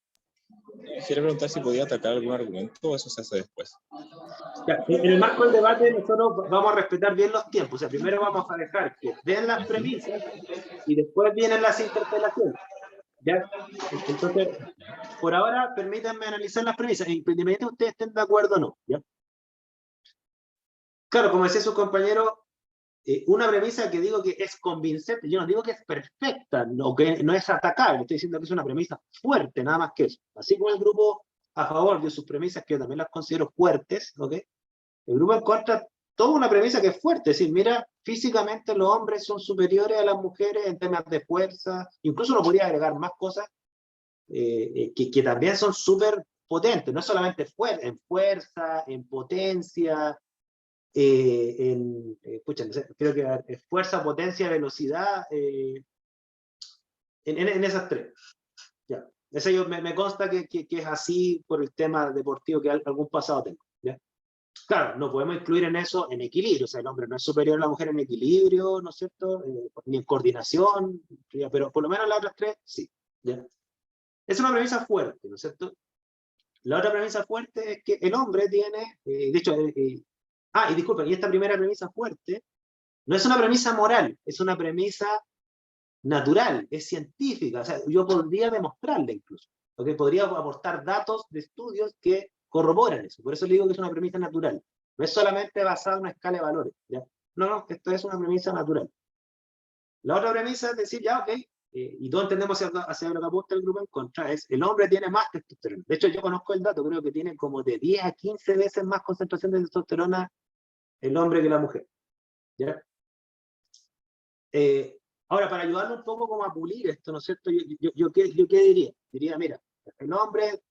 Quiero preguntar si podía atacar algún argumento o eso se hace después. Ya, en el marco del debate nosotros vamos a respetar bien los tiempos. O sea, primero vamos a dejar que den las premisas y después vienen las interpelaciones. ¿Ya? Entonces, por ahora permítanme analizar las premisas, independientemente de ustedes estén de acuerdo o no. ¿Ya? Claro, como decía su compañero, una premisa que digo que es convincente, yo no digo que es perfecta, no, que no es atacable, estoy diciendo que es una premisa fuerte, nada más que eso. Así como el grupo a favor de sus premisas, que yo también las considero fuertes, ¿ok? El grupo en contra toma una premisa que es fuerte, es decir, mira, físicamente los hombres son superiores a las mujeres en temas de fuerza, incluso uno podría agregar más cosas que también son súper potentes, no solamente en fuerza, en potencia, pucha, no sé, creo que es fuerza, potencia, velocidad, en esas tres. Ya. Ese me consta que es así por el tema deportivo que algún pasado tengo. ¿Ya? Claro, no podemos incluir en eso en equilibrio, o sea, el hombre no es superior a la mujer en equilibrio, ¿no es cierto? Ni en coordinación, ¿ya? Pero por lo menos las otras tres, sí. ¿Ya? Es una premisa fuerte, ¿no es cierto? La otra premisa fuerte es que el hombre tiene, de hecho, y disculpen, y esta primera premisa fuerte no es una premisa moral, es una premisa natural, es científica, o sea, yo podría demostrarla incluso, ¿okay? Podría aportar datos de estudios que corroboran eso, por eso le digo que es una premisa natural, no es solamente basada en una escala de valores, ¿ya? No, esto es una premisa natural. La otra premisa es decir, ya, ok, y todos entendemos hacia lo que apunta el grupo en contra, es el hombre tiene más testosterona. De hecho, yo conozco el dato, creo que tiene como de 10 a 15 veces más concentración de testosterona el hombre que la mujer. ¿Ya? Ahora, para ayudarlo un poco como a pulir esto, ¿no es cierto? Yo qué diría? Diría, mira, el hombre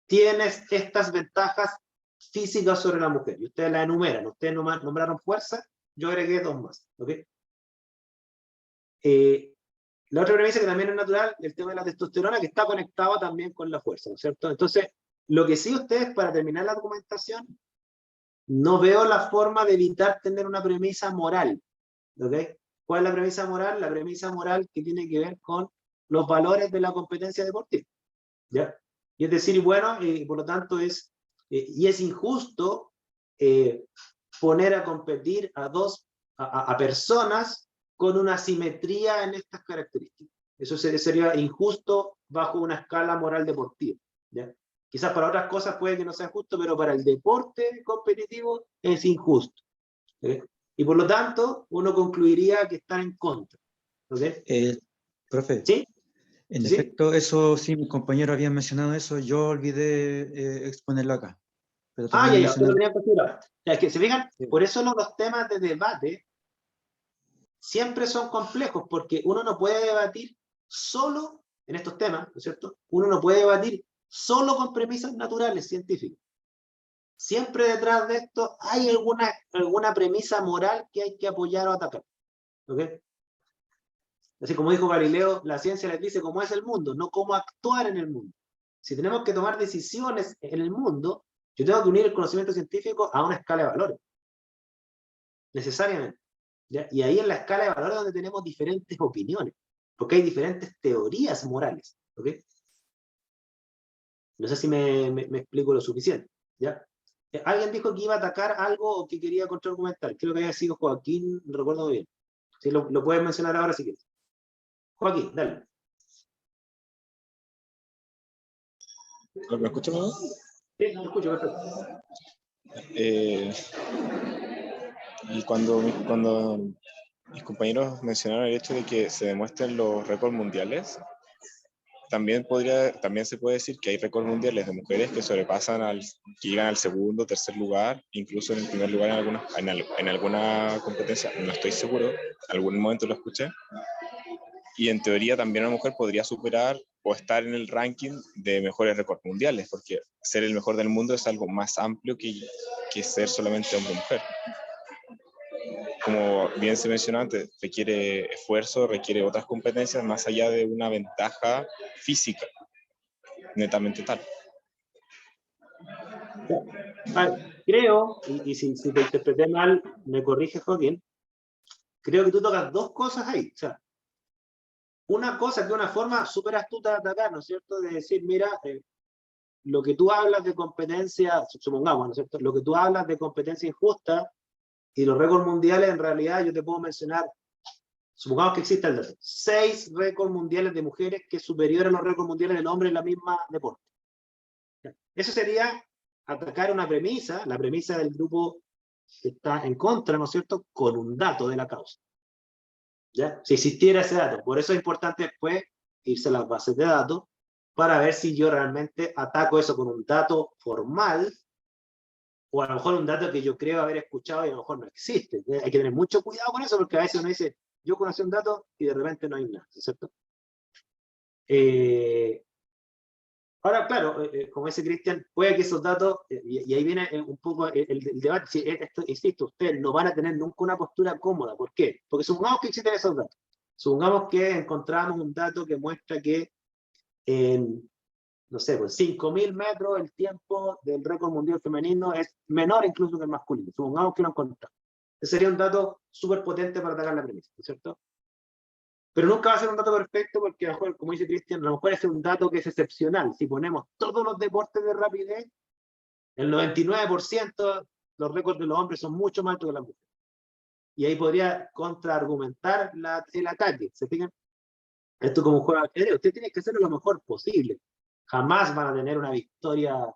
tiene estas ventajas físicas sobre la mujer, y ustedes las enumeran, ustedes nombraron fuerza, yo agregué dos más, ¿ok? La otra premisa que también es natural, el tema de la testosterona, que está conectado también con la fuerza, ¿no es cierto? Entonces, lo que sí ustedes, para terminar la documentación, no veo la forma de evitar tener una premisa moral, ¿ok? ¿Cuál es la premisa moral? La premisa moral que tiene que ver con los valores de la competencia deportiva, ¿ya? Y es decir, bueno, por lo tanto y es injusto poner a competir a personas con una simetría en estas características. Eso sería injusto bajo una escala moral deportiva, ¿ya? Quizás para otras cosas puede que no sea justo, pero para el deporte competitivo es injusto, ¿eh? Y por lo tanto, uno concluiría que están en contra, ¿okay? Profe, ¿Sí? en ¿Sí? efecto, eso sí, mis compañeros habían mencionado eso, yo olvidé exponerlo acá. Pero también Usted lo tenía considerado. Es que se fijan, por eso los temas de debate siempre son complejos, porque uno no puede debatir solo en estos temas, ¿no es cierto? Uno no puede debatir solo con premisas naturales, científicas. Siempre detrás de esto hay alguna premisa moral que hay que apoyar o atacar, ¿ok? Así como dijo Galileo, la ciencia les dice cómo es el mundo, no cómo actuar en el mundo. Si tenemos que tomar decisiones en el mundo, yo tengo que unir el conocimiento científico a una escala de valores, necesariamente. ¿Ya? Y ahí en la escala de valores donde tenemos diferentes opiniones, porque hay diferentes teorías morales, ¿ok? No sé si me explico lo suficiente, ¿ya? Alguien dijo que iba a atacar algo o que quería contraargumentar, creo que había sido Joaquín, no recuerdo muy bien. Sí, lo puedes mencionar ahora si quieres. Joaquín, dale. ¿Me escuchas, no? Sí, lo escucho, perfecto. Y cuando mis compañeros mencionaron el hecho de que se demuestren los récords mundiales, también se puede decir que hay récords mundiales de mujeres que sobrepasan que llegan al segundo, tercer lugar, incluso en el primer lugar en alguna competencia, no estoy seguro, en algún momento lo escuché, y en teoría también una mujer podría superar o estar en el ranking de mejores récords mundiales, porque ser el mejor del mundo es algo más amplio que ser solamente hombre o mujer. Como bien se mencionó antes, requiere esfuerzo, requiere otras competencias más allá de una ventaja física, netamente tal. Creo, y si te interpreté mal, me corrige Joaquín, creo que tú tocas dos cosas ahí. O sea, una cosa que una forma súper astuta de atacar, ¿no es cierto? De decir, mira, lo que tú hablas de competencia, supongamos, ¿no es cierto? Lo que tú hablas de competencia injusta y los récords mundiales, en realidad yo te puedo mencionar, supongamos que existe el dato, 6 récords mundiales de mujeres que es superior a los récords mundiales del hombre en la misma deporte. Eso sería atacar una premisa, la premisa del grupo está en contra, ¿no es cierto?, con un dato de la causa. ¿Ya? Si existiera ese dato. Por eso es importante después irse a las bases de datos para ver si yo realmente ataco eso con un dato formal o a lo mejor un dato que yo creo haber escuchado y a lo mejor no existe. Hay que tener mucho cuidado con eso porque a veces uno dice, yo conocí un dato y de repente no hay nada, ¿cierto? Ahora, claro, como dice Cristian, puede que esos datos, y ahí viene un poco el debate, si esto, insisto, ustedes no van a tener nunca una postura cómoda. ¿Por qué? Porque supongamos que existen esos datos. Supongamos que encontramos un dato que muestra que en, no sé, pues 5.000 metros el tiempo del récord mundial femenino es menor incluso que el masculino. Supongamos que lo encontramos. Ese sería un dato súper potente para atacar la premisa, ¿cierto? Pero nunca va a ser un dato perfecto porque, a lo mejor, como dice Cristian, a lo mejor es un dato que es excepcional. Si ponemos todos los deportes de rapidez, el 99% los récords de los hombres son mucho más altos que las mujeres. Y ahí podría contraargumentar el ataque. ¿Se fijan? Esto como un juego de ajedrez. Usted tiene que hacerlo lo mejor posible. Jamás van a tener una victoria,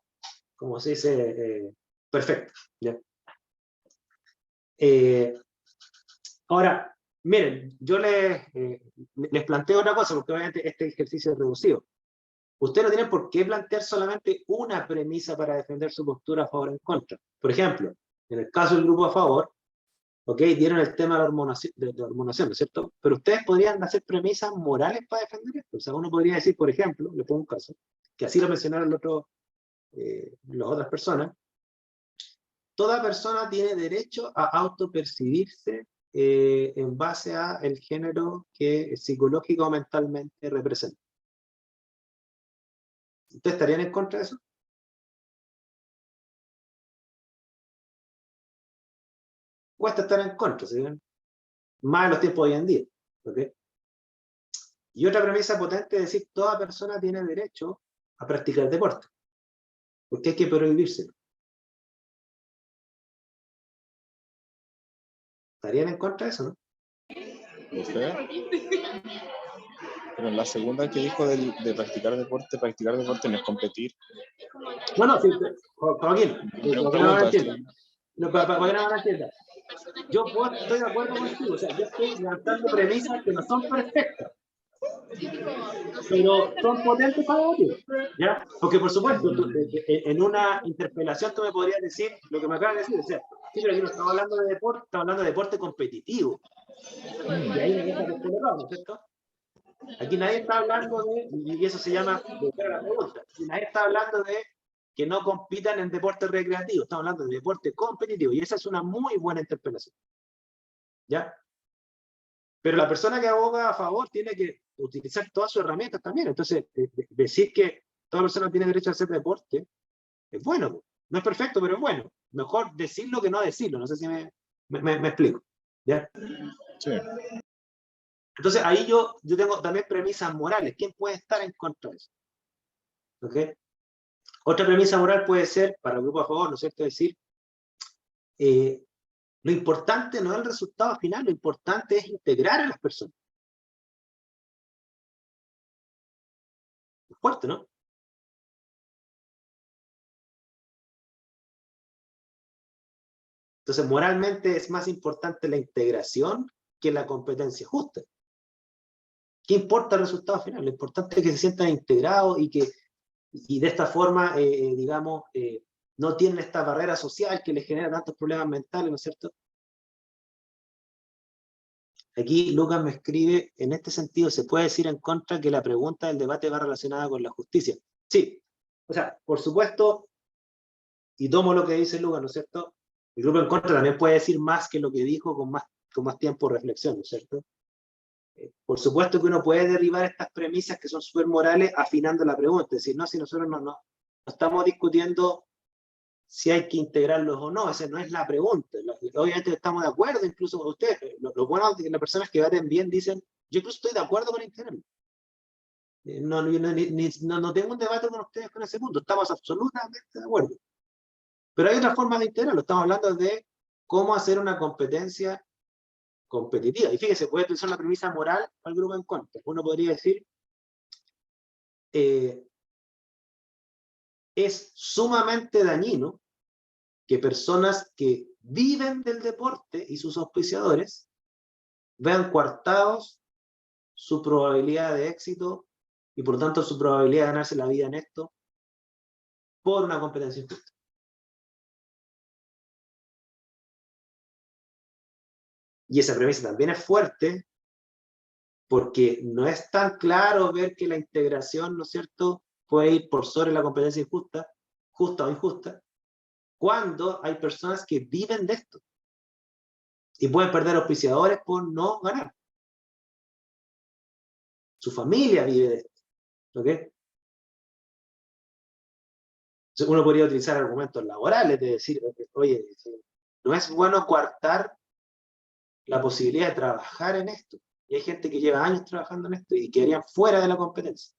como se dice, perfecta. ¿Ya? Ahora, miren, yo les planteo otra cosa, porque obviamente este ejercicio es reducido. Usted no tiene por qué plantear solamente una premisa para defender su postura a favor o en contra. Por ejemplo, en el caso del grupo a favor, dieron el tema de la hormonación, ¿no es cierto? Pero ustedes podrían hacer premisas morales para defender esto. O sea, uno podría decir, por ejemplo, le pongo un caso, que así lo mencionaron las otras personas, toda persona tiene derecho a autopercibirse en base a el género que psicológico o mentalmente representa. ¿Ustedes estarían en contra de eso? Cuesta estar en contra, ¿sí? Más en los tiempos de hoy en día. ¿Okay? Y otra premisa potente es decir, toda persona tiene derecho a practicar deporte. Porque hay que prohibírselo. ¿Estarían en contra de eso, no? ¿Usted? Pero la segunda que dijo de practicar deporte no es competir. No, sí, Joaquín, Pero para que no me pregunta, entiendan. Para que no me entiendan. Yo estoy de acuerdo contigo, o sea, yo estoy levantando premisas que no son perfectas, pero son potentes para debatir, ¿ya? Porque, por supuesto, en una interpelación tú me podrías decir lo que me acabas de decir, o sea, sí, pero aquí no estamos hablando de deporte, estamos hablando de deporte competitivo. Y ahí me deja de error, ¿no es cierto? Aquí nadie está hablando y eso se llama, la pregunta, nadie está hablando de que no compitan en deporte recreativo, estamos hablando de deporte competitivo, y esa es una muy buena interpelación. ¿Ya? Pero la persona que aboga a favor tiene que utilizar todas sus herramientas también. Entonces, decir que toda persona tiene derecho a hacer deporte es bueno. No es perfecto, pero es bueno. Mejor decirlo que no decirlo. No sé si me explico. ¿Ya? Sí. Entonces, ahí yo tengo también premisas morales. ¿Quién puede estar en contra de eso? ¿Okay? Otra premisa moral puede ser, para el grupo a favor, ¿no es cierto?, decir, lo importante no es el resultado final, lo importante es integrar a las personas. Es fuerte, ¿no? Entonces, moralmente es más importante la integración que la competencia justa. ¿Qué importa el resultado final? Lo importante es que se sientan integrados y de esta forma, digamos, no tienen esta barrera social que les genera tantos problemas mentales, ¿no es cierto? Aquí Lucas me escribe, en este sentido, ¿se puede decir en contra que la pregunta del debate va relacionada con la justicia? Sí, o sea, por supuesto, y tomo lo que dice Lucas, ¿no es cierto? El grupo en contra también puede decir más que lo que dijo con más tiempo de reflexión, ¿no es cierto? Por supuesto que uno puede derribar estas premisas que son súper morales afinando la pregunta, es decir, no, si nosotros no estamos discutiendo si hay que integrarlos o no, esa no es la pregunta. Obviamente estamos de acuerdo, incluso con ustedes. Lo bueno de que las personas que debaten bien dicen, yo incluso estoy de acuerdo con integrarlo. No tengo un debate con ustedes con ese punto, estamos absolutamente de acuerdo. Pero hay otras formas de integrarlo, estamos hablando de cómo hacer una competencia competitiva. Y fíjese, puede utilizar una premisa moral al grupo en contra. Uno podría decir, es sumamente dañino que personas que viven del deporte y sus auspiciadores vean coartados su probabilidad de éxito y por tanto su probabilidad de ganarse la vida en esto por una competencia injusta. Y esa premisa también es fuerte porque no es tan claro ver que la integración, ¿no es cierto?, puede ir por sobre la competencia injusta, justa o injusta, cuando hay personas que viven de esto y pueden perder auspiciadores por no ganar. Su familia vive de esto. ¿Ok? Entonces uno podría utilizar argumentos laborales de decir, oye, no es bueno coartar la posibilidad de trabajar en esto. Y hay gente que lleva años trabajando en esto y quedarían fuera de la competencia.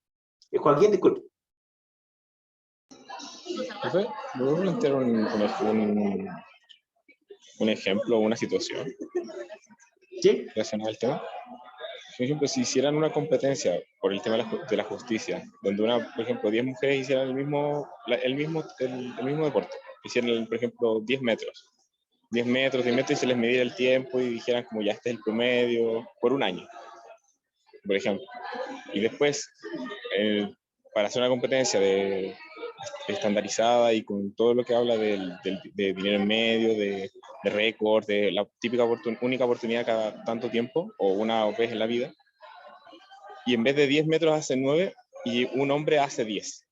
Joaquín, disculpe. Profe, ¿me voy a plantear un ejemplo o una situación ¿Sí? relacionada al tema? Por ejemplo, si hicieran una competencia por el tema de la justicia, donde por ejemplo, 10 mujeres hicieran el mismo deporte, hicieran, por ejemplo, 10 metros, 10 metros, 10 metros y se les midiera el tiempo y dijeran como ya este es el promedio por un año, por ejemplo. Y después, para hacer una competencia estandarizada y con todo lo que habla de dinero en medio, de récord, de la típica única oportunidad cada tanto tiempo o una vez en la vida, y en vez de 10 metros hace 9 y un hombre hace 10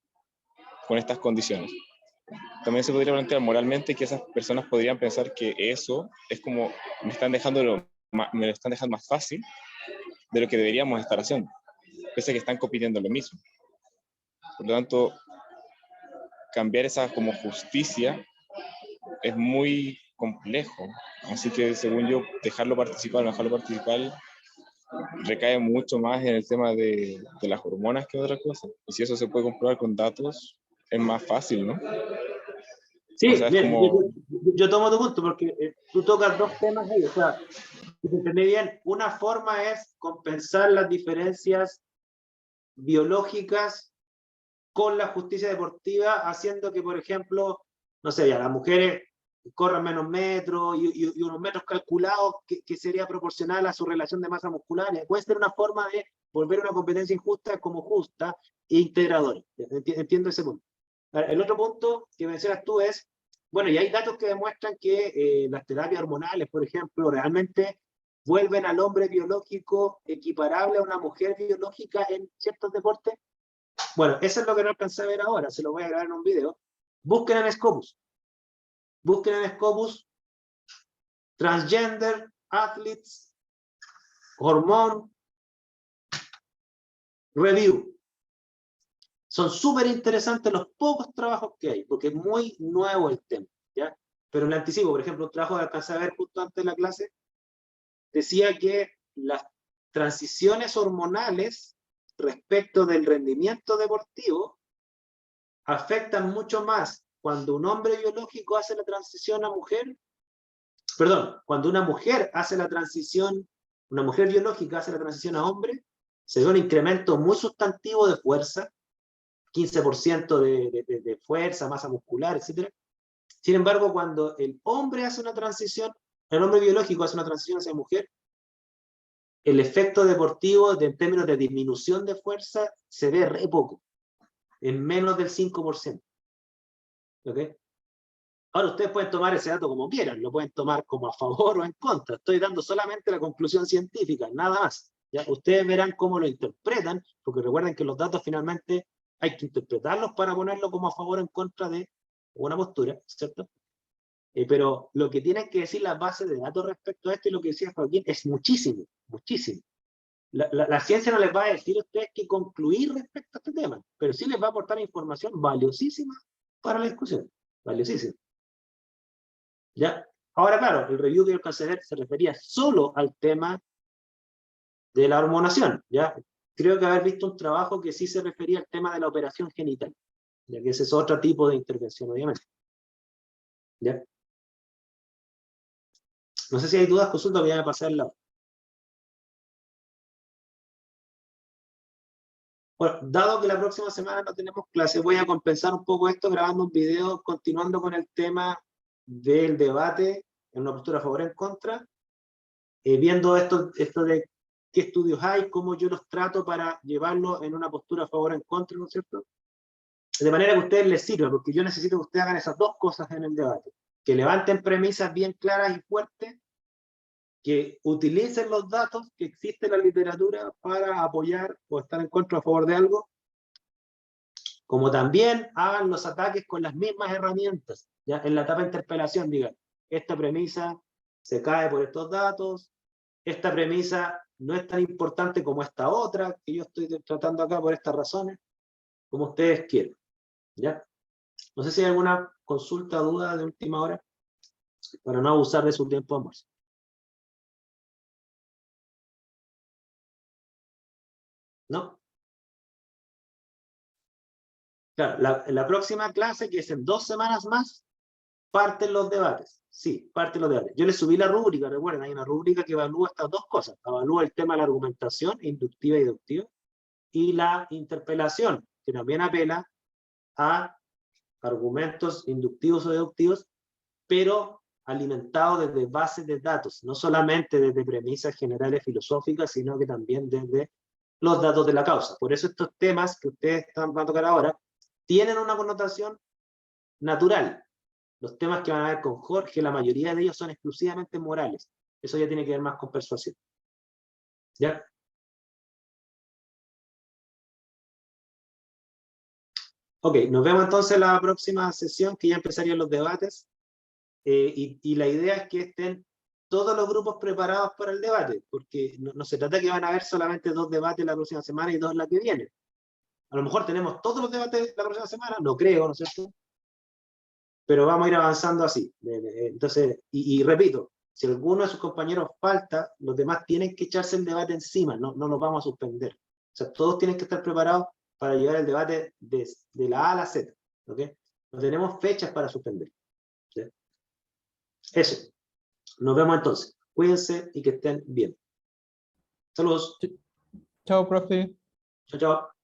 con estas condiciones. También se podría plantear moralmente que esas personas podrían pensar que eso es como me lo están dejando más fácil de lo que deberíamos estar haciendo, pese a que están compitiendo lo mismo. Por lo tanto, cambiar esa como justicia es muy complejo. Así que, según yo, dejarlo participar recae mucho más en el tema de las hormonas que otra cosa. Y si eso se puede comprobar con datos, es más fácil, ¿no? Sí, O sea, es mira, como... yo tomo tu punto porque tú tocas dos temas ahí. O sea, si te entendí bien, una forma es compensar las diferencias biológicas con la justicia deportiva, haciendo que, por ejemplo, no sé, ya las mujeres corran menos metros y unos metros calculados que sería proporcional a su relación de masa muscular. Puede ser una forma de volver una competencia injusta como justa e integradora. Entiendo ese punto. Ahora, el otro punto que mencionas tú es, bueno, y hay datos que demuestran que las terapias hormonales, por ejemplo, realmente vuelven al hombre biológico equiparable a una mujer biológica en ciertos deportes. Bueno, eso es lo que no alcancé a ver ahora, se lo voy a grabar en un video. Busquen en Scopus. Busquen en Scopus Transgender Athletes Hormone Review. Son súper interesantes los pocos trabajos que hay, porque es muy nuevo el tema, ¿ya? Pero le anticipo, por ejemplo, un trabajo que alcancé a ver justo antes de la clase, decía que las transiciones hormonales respecto del rendimiento deportivo afectan mucho más cuando un hombre biológico hace la transición a mujer, perdón, cuando una mujer hace la transición, una mujer biológica hace la transición a hombre, se ve un incremento muy sustantivo de fuerza, 15% de fuerza, masa muscular, etc. Sin embargo, cuando el hombre hace una transición, el hombre biológico hace una transición hacia mujer, el efecto deportivo en términos de disminución de fuerza se ve re poco, en menos del 5%. ¿Ok? Ahora ustedes pueden tomar ese dato como quieran, lo pueden tomar como a favor o en contra. Estoy dando solamente la conclusión científica, nada más. ¿Ya? Ustedes verán cómo lo interpretan, porque recuerden que los datos finalmente hay que interpretarlos para ponerlo como a favor o en contra de una postura, ¿cierto? Pero lo que tienen que decir las bases de datos respecto a esto y lo que decía Joaquín es muchísimo, muchísimo. La ciencia no les va a decir a ustedes qué concluir respecto a este tema, pero sí les va a aportar información valiosísima para la discusión, valiosísima. ¿Ya? Ahora, claro, el review que yo alcancé a ver se refería solo al tema de la hormonación, ¿ya? Creo que haber visto un trabajo que sí se refería al tema de la operación genital, ya que ese es otro tipo de intervención, obviamente. ¿Ya? No sé si hay dudas, consulta, voy a pasar al lado. Bueno, dado que la próxima semana no tenemos clase, voy a compensar un poco esto grabando un video continuando con el tema del debate en una postura a favor o en contra, viendo esto de qué estudios hay, cómo yo los trato para llevarlos en una postura a favor o en contra, ¿no es cierto? De manera que a ustedes les sirva, porque yo necesito que ustedes hagan esas dos cosas en el debate, que levanten premisas bien claras y fuertes, que utilicen los datos que existen en la literatura para apoyar o estar en contra o a favor de algo, como también hagan los ataques con las mismas herramientas. ¿Ya? En la etapa de interpelación digan, esta premisa se cae por estos datos, esta premisa no es tan importante como esta otra, que yo estoy tratando acá por estas razones, como ustedes quieran. ¿Ya? No sé si hay alguna consulta o duda de última hora, para no abusar de su tiempo de almuerzo. ¿No? Claro, la próxima clase, que es en 2 semanas más, parten los debates. Sí, parten los debates. Yo les subí la rúbrica, recuerden, hay una rúbrica que evalúa estas dos cosas. Evalúa el tema de la argumentación, inductiva y deductiva, y la interpelación, que también apela a argumentos inductivos o deductivos, pero alimentados desde bases de datos, no solamente desde premisas generales filosóficas, sino que también desde los datos de la causa. Por eso estos temas que ustedes van a tocar ahora tienen una connotación natural. Los temas que van a ver con Jorge, la mayoría de ellos son exclusivamente morales. Eso ya tiene que ver más con persuasión. ¿Ya? Ok, nos vemos entonces en la próxima sesión, que ya empezarían los debates. Y la idea es que estén todos los grupos preparados para el debate, porque no se trata que van a haber solamente 2 debates la próxima semana y 2 la que viene. A lo mejor tenemos todos los debates la próxima semana, no creo, ¿no es cierto? Pero vamos a ir avanzando así. Entonces, y repito, si alguno de sus compañeros falta, los demás tienen que echarse el debate encima, no los vamos a suspender. O sea, todos tienen que estar preparados para llevar el debate de la A a la Z. ¿Ok? No tenemos fechas para suspender. ¿Sí? Eso. Nos vemos entonces. Cuídense y que estén bien. Saludos. Chao, profe. Chao, chao.